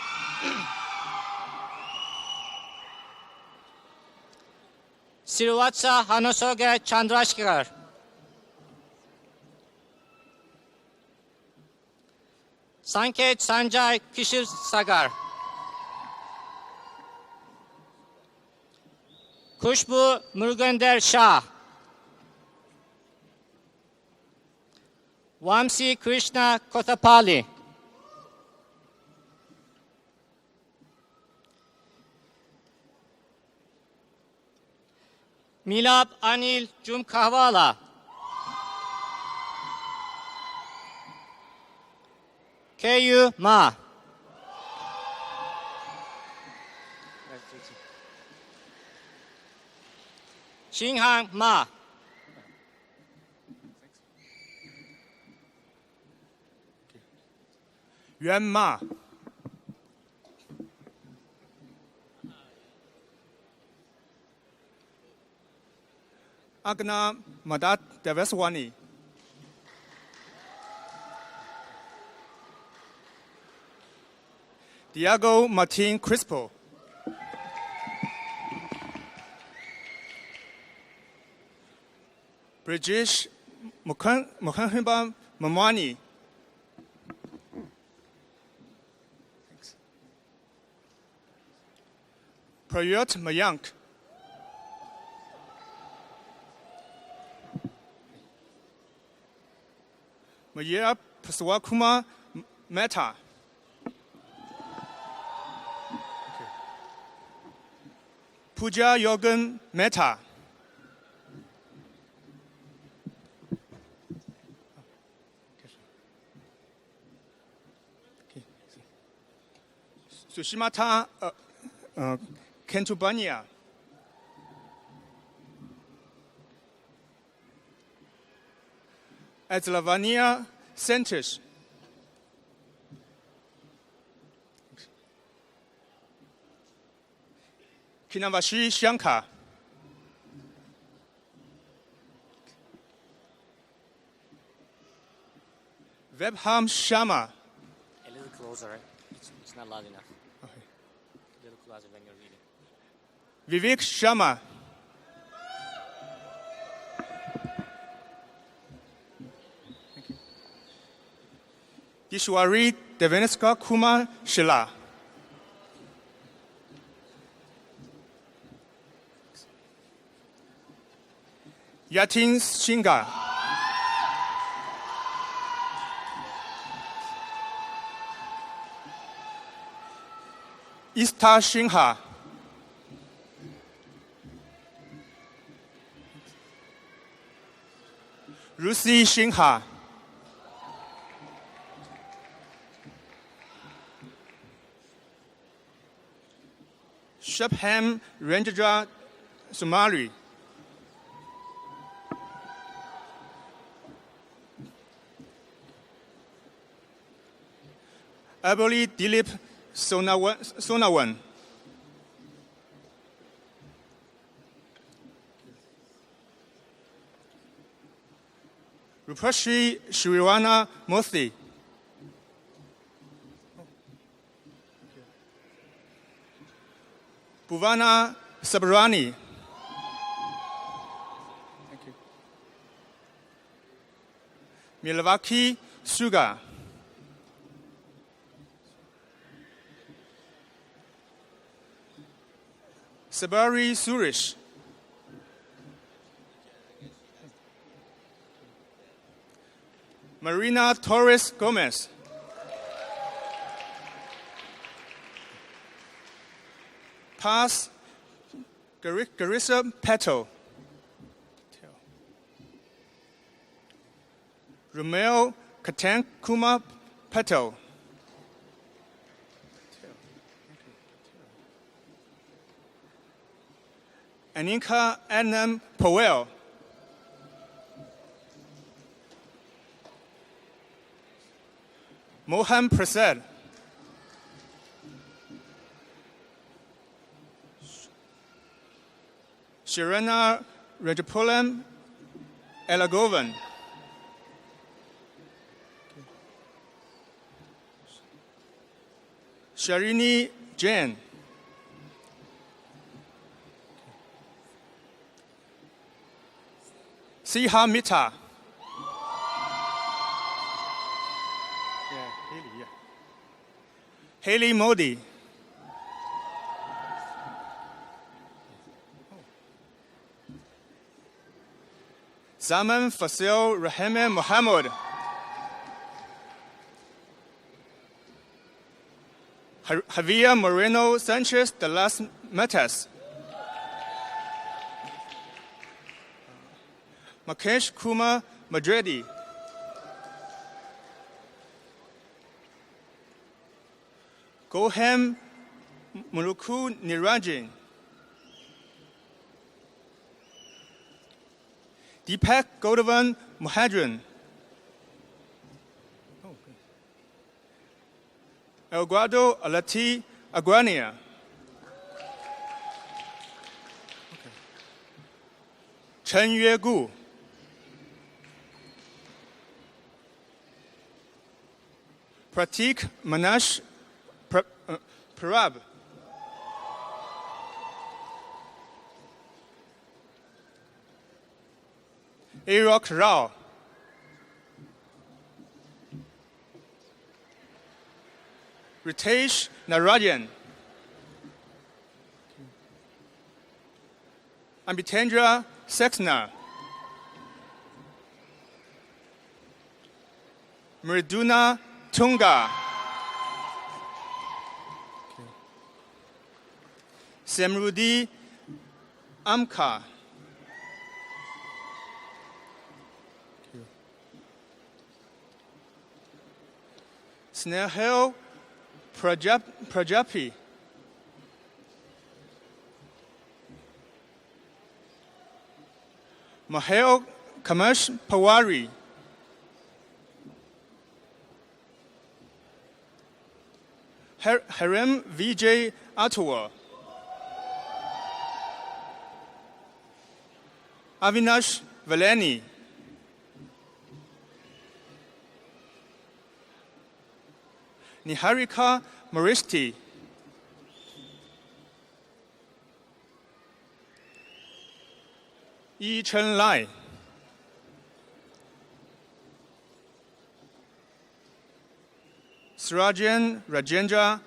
Srivatsa Hanasoga Chandrashkar. Sanket Sanjay Kishir Sagar. Khushbu Murgander Shah. Vamsi Krishna Kothapali. Milab Anil Jumkahwala. Keyu Ma. Xinghang Ma. Yuan Ma. Agna Madat Deveswani. Diego Martin Crispo. Brijesh Mukhanhiba Mamani. Prayut Mayank. Mayera Paswakuma Mehta. Pooja Yogan Mehta. Sushimata Kentubania. Adzlavania Centers. Kinavashi Shankar. Webham Sharma. A little closer. It's not loud enough. Okay. A little closer when you're reading. Vivek Sharma. Dishwari Deveneska Kumar Shila. Yatin Shinga. Ista Shinha. Rusi Shinha. Shubham Rendra Sumari. Aboli Dilip Sonawan. Rupashi Shriwana Murthy. Bhuvana Sabarani. Thank you. Milwaukee Suga. Sabari Surish. Marina Torres Gomez. Paz Garissa Peto. Romeo Katan Kuma Peto. Aninka Anam Powell. Mohan Prasad. Shirana Rajapulam Elagovan. Sharini Jain. Siha Mita. Yeah, really, yeah. Haley Modi. Zaman Fasil Rahime Mohammed. Javier Moreno Sanchez de las Matas. Makesh Kumar Madredi. Gohem Muluku Niranjan. Deepak Godavan Muhadran. Elguado Alati Aguania. Chen Yue Gu. Pratik Manash Parab. Arok Rao. Ritesh Narayan. Ambitendra Sexna. Mriduna Tunga. Semrudi Amka. Snehal Prajapi. Mahel Kamash Pawari. Harem Vijay Atwa. Avinash Valeni. Niharika Maristi. Yi Chen Lai. Srajan Rajendra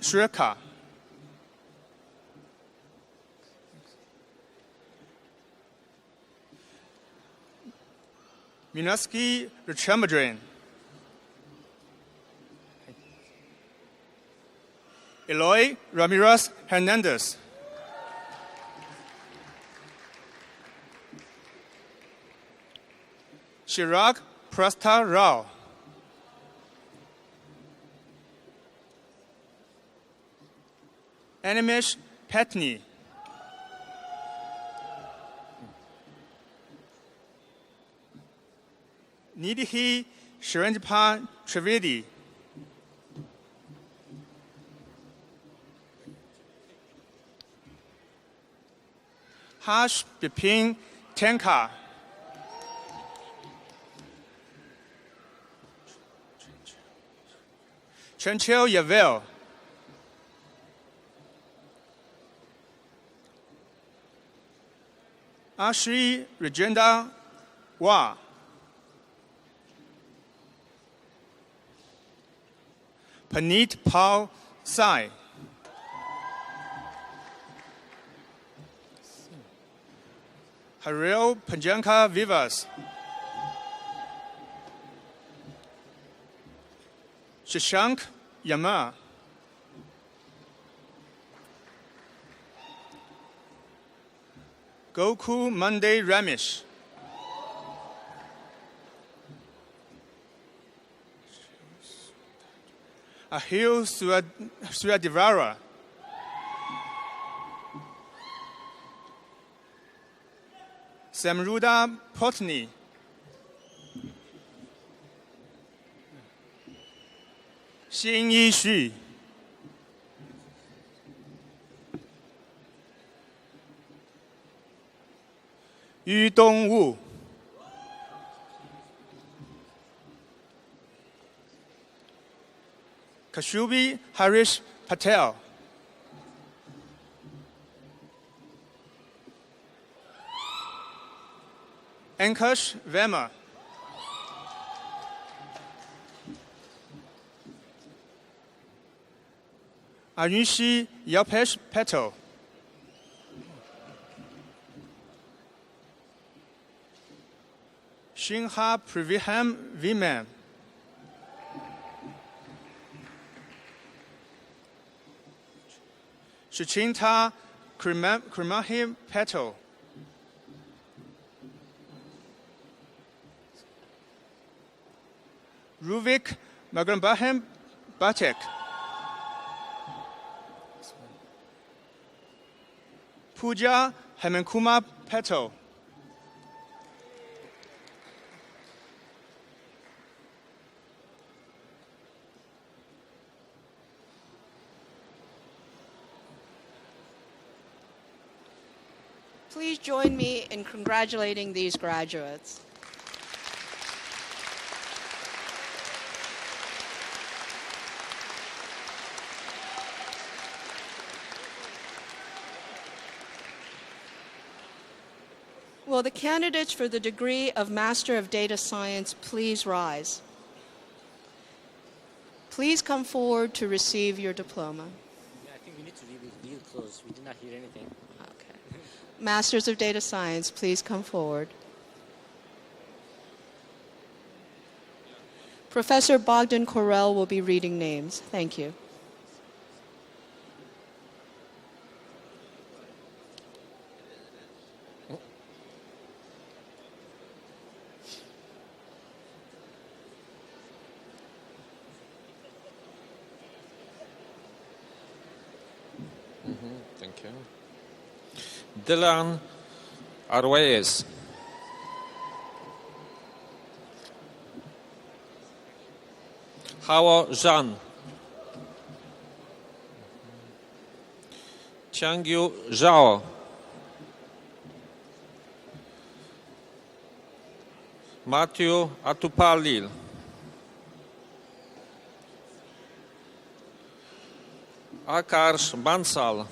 Shreka. Minaski Rachamadran. Eloy Ramirez Hernandez. Chirag Prasta Rao. Animesh Patni. Nidhi Shiranjapa Trivedi. Harsh Bipin Tenka. Chanchel Yavel. Ashri Regenda Wa. Panit Pal Sai. Harel Panjanka Vivas. Shashank Yama. Goku Monday Ramesh. Ahil Suradivara. Samruda Potni. Xin Yi Xu. Yu Dongwu. Kashubi Harish Patel. Ankush Vema. Ayushi Yalpesh Patel. Shinha Priviham Viman. Shichinta Krimahim Patel. Ruvik Magrambahim Batek. Pooja Hemankumar Patel. Please join me in congratulating these graduates. Will the candidates for the degree of Master of Data Science please rise? Please come forward to receive your diploma. Yeah, I think we need to real close. We did not hear anything. Okay. Masters of Data Science, please come forward. Professor Bogdan Korel will be reading names. Thank you. Thank you. Dylan Arguelles. Hao Zhang. Changyu Zhao. Matthew Atupalil. Akarsh Bansal.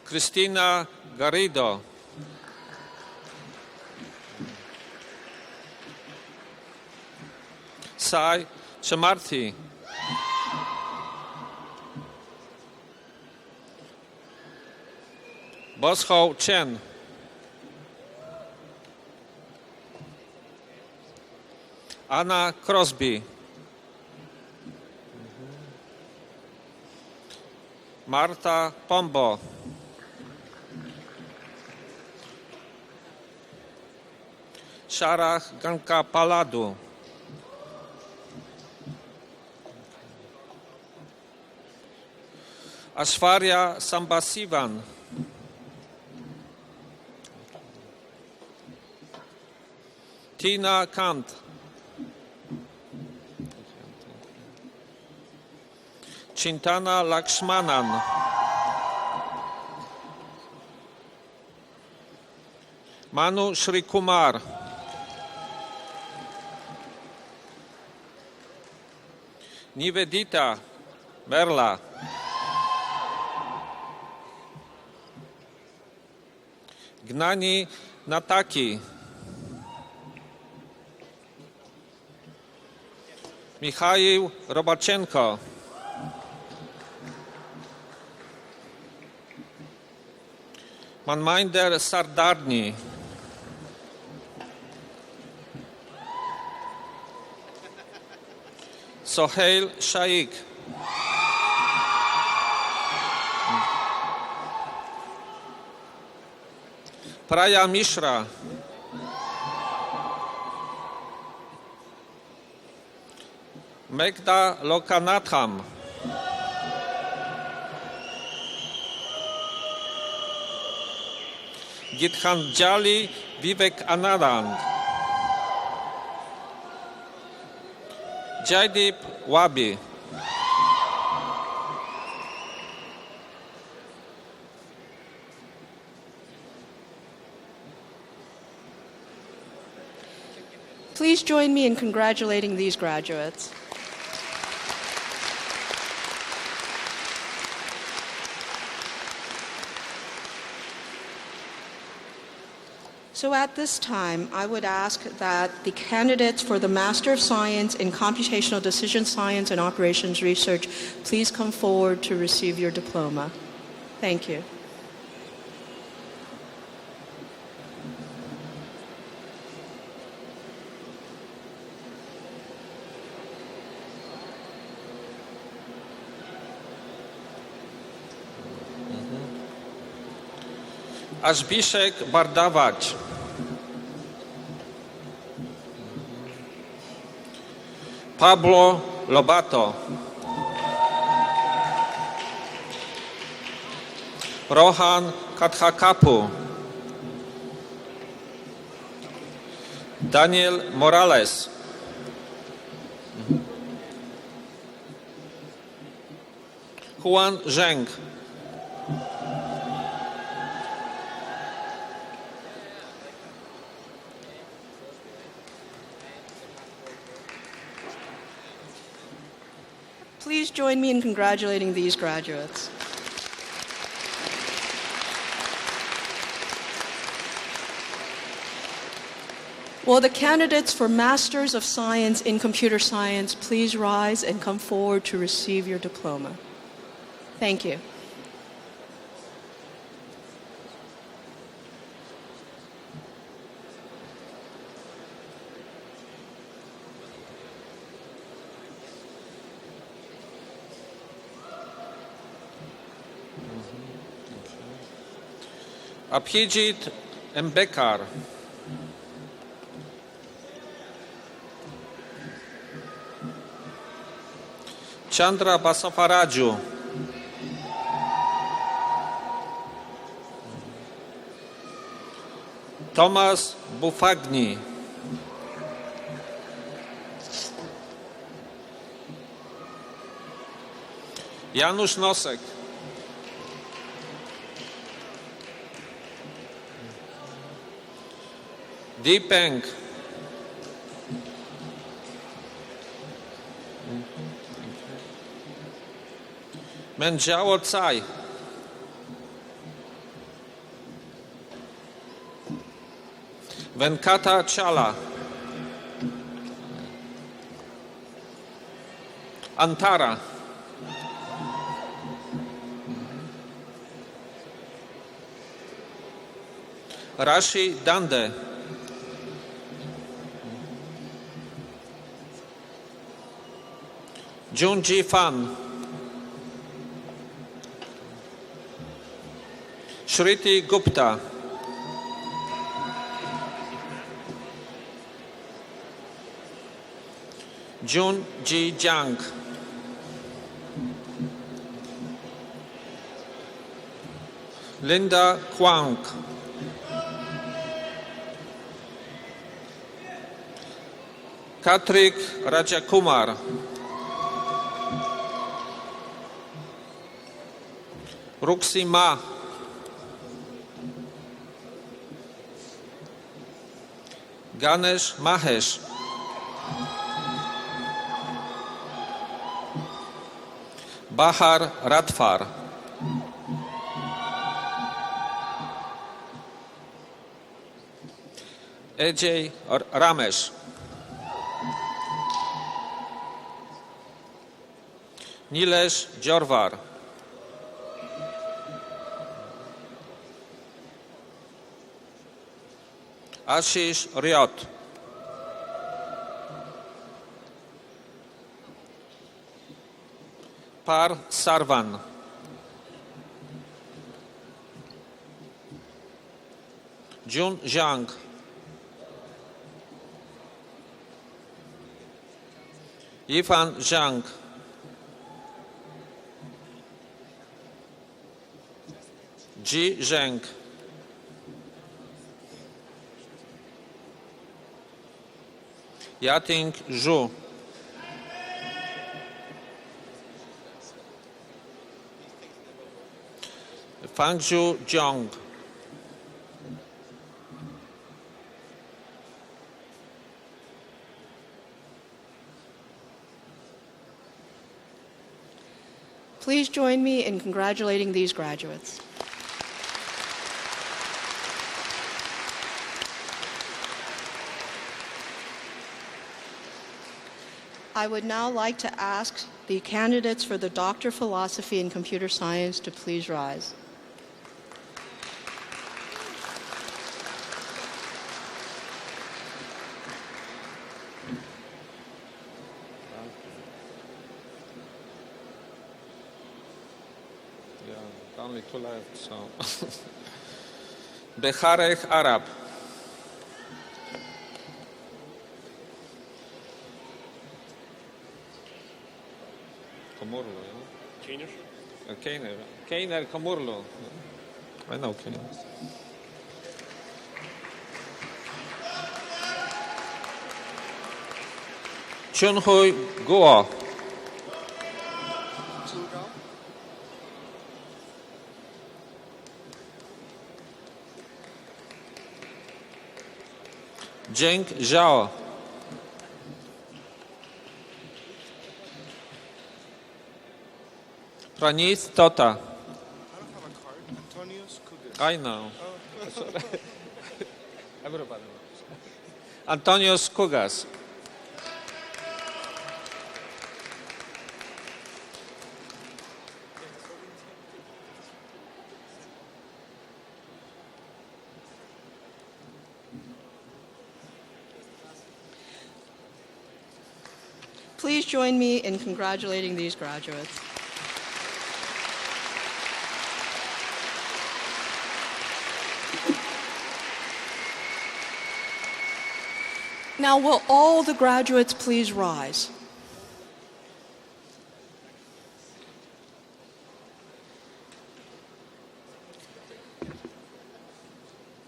Cristina Garrido. Sai Chamarthi. Bosho Chen. Anna Crosby. Marta Pombo. Sharah Ganka Paladu. Ashwarya Sambasivan. Tina Kant. Chintana Lakshmanan. Manu Shri Kumar. Nivedita Merla. Gnani Nataki. Mikhail Robachenko. Manminder Sardarni. Sohail Shaikh. Praya Mishra. Megda Lokanatham. Githanjali Vivek Anand. Jaideep Wabi. Please join me in congratulating these graduates. So at this time, I would ask that the candidates for the Master of Science in Computational Decision Science and Operations Research please come forward to receive your diploma. Thank you. Zbyszek Bardawacz. Pablo Lobato. Rohan Kathakapu. Daniel Morales. Juan Zheng. Please join me in congratulating these graduates. Will the candidates for Masters of Science in Computer Science please rise and come forward to receive your diploma? Thank you. Abhijit Mbekar. Chandra Basafaraju. Tomasz Bufagni. Janusz Nosek. Deepeng. Menjiao Tsai. Venkata Chala. Antara. Rashi Dande. Junji Fan. Shriti Gupta. Jun Ji Jiang. Linda Kwang. Katrik Rajakumar. Ruxi Ma. Ganesh Mahesh. Bahar Radfar. Ejay Ramesh. Nilesh Jorvar. Ashish Ryot. Par Sarvan. Jun Zhang. Yifan Zhang. Ji Zheng. Yating Zhu. Fangzhu Jiang. Please join me in congratulating these graduates. I would now like to ask the candidates for the Doctor of Philosophy in Computer Science to please rise. Yeah, only two left, so. Behareh Arab. Komurlu, yeah? Keiner. Keiner Komurlu. I know Keiner. Chunhui Guo. Zheng Zhao. Pranis Tota. I don't have a card. Antonius Kugas. I know. Everybody knows. Antonius Kugas. Please join me in congratulating these graduates. Now, will all the graduates please rise?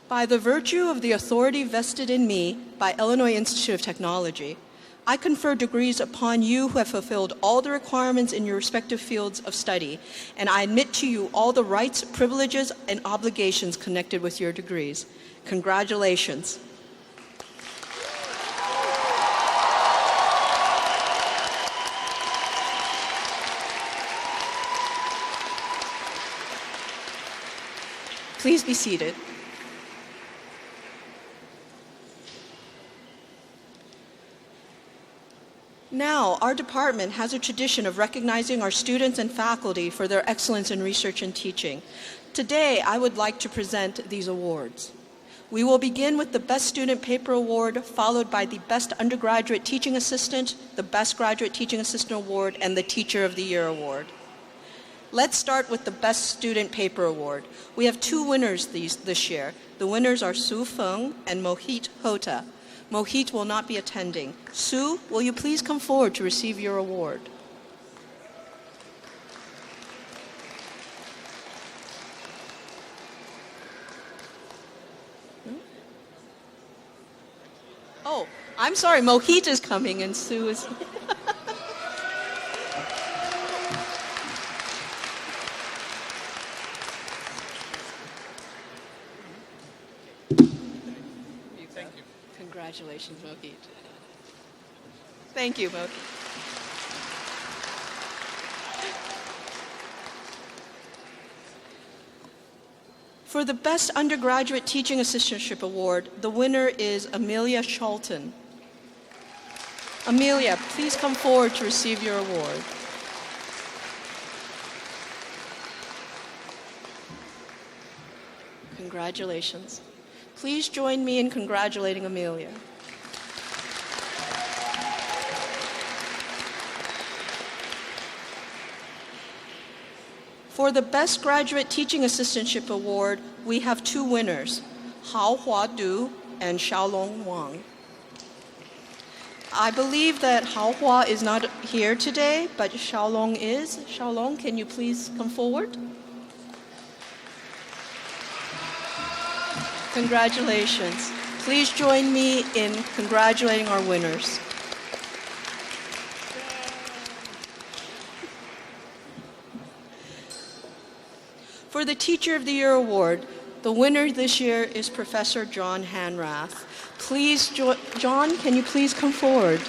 By the virtue of the authority vested in me by Illinois Institute of Technology, I confer degrees upon you who have fulfilled all the requirements in your respective fields of study, and I admit to you all the rights, privileges, and obligations connected with your degrees. Congratulations. Please be seated. Now, our department has a tradition of recognizing our students and faculty for their excellence in research and teaching. Today, I would like to present these awards. We will begin with the Best Student Paper Award, followed by the Best Undergraduate Teaching Assistant, the Best Graduate Teaching Assistant Award, and the Teacher of the Year Award. Let's start with the Best Student Paper Award. We have two winners this year. The winners are Su Feng and Mohit Hota. Mohit will not be attending. Su, will you please come forward to receive your award? Oh, I'm sorry, Mohit is coming and Su is... Congratulations, Mohit. Thank you, Mohit. For the Best Undergraduate Teaching Assistantship Award, the winner is Amelia Shelton. Amelia, please come forward to receive your award. Congratulations. Please join me in congratulating Amelia. For the Best Graduate Teaching Assistantship Award, we have two winners, Hao Hua Du and Xiaolong Wang. I believe that Hao Hua is not here today, but Xiaolong is. Xiaolong, can you please come forward? Congratulations. Please join me in congratulating our winners. For the Teacher of the Year Award, the winner this year is Professor John Hanrath. Please, John, can you please come forward?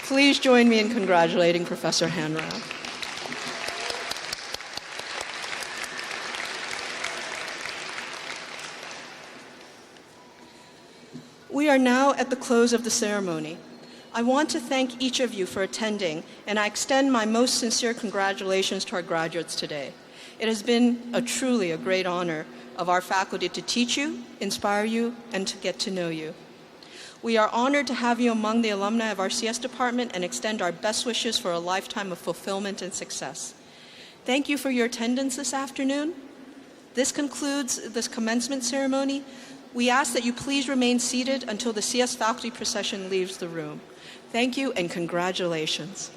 Please join me in congratulating Professor Hanrath. We are now at the close of the ceremony. I want to thank each of you for attending, and I extend my most sincere congratulations to our graduates today. It has been truly a great honor of our faculty to teach you, inspire you, and to get to know you. We are honored to have you among the alumni of our CS department and extend our best wishes for a lifetime of fulfillment and success. Thank you for your attendance this afternoon. This concludes this commencement ceremony. We ask that you please remain seated until the CS faculty procession leaves the room. Thank you and congratulations.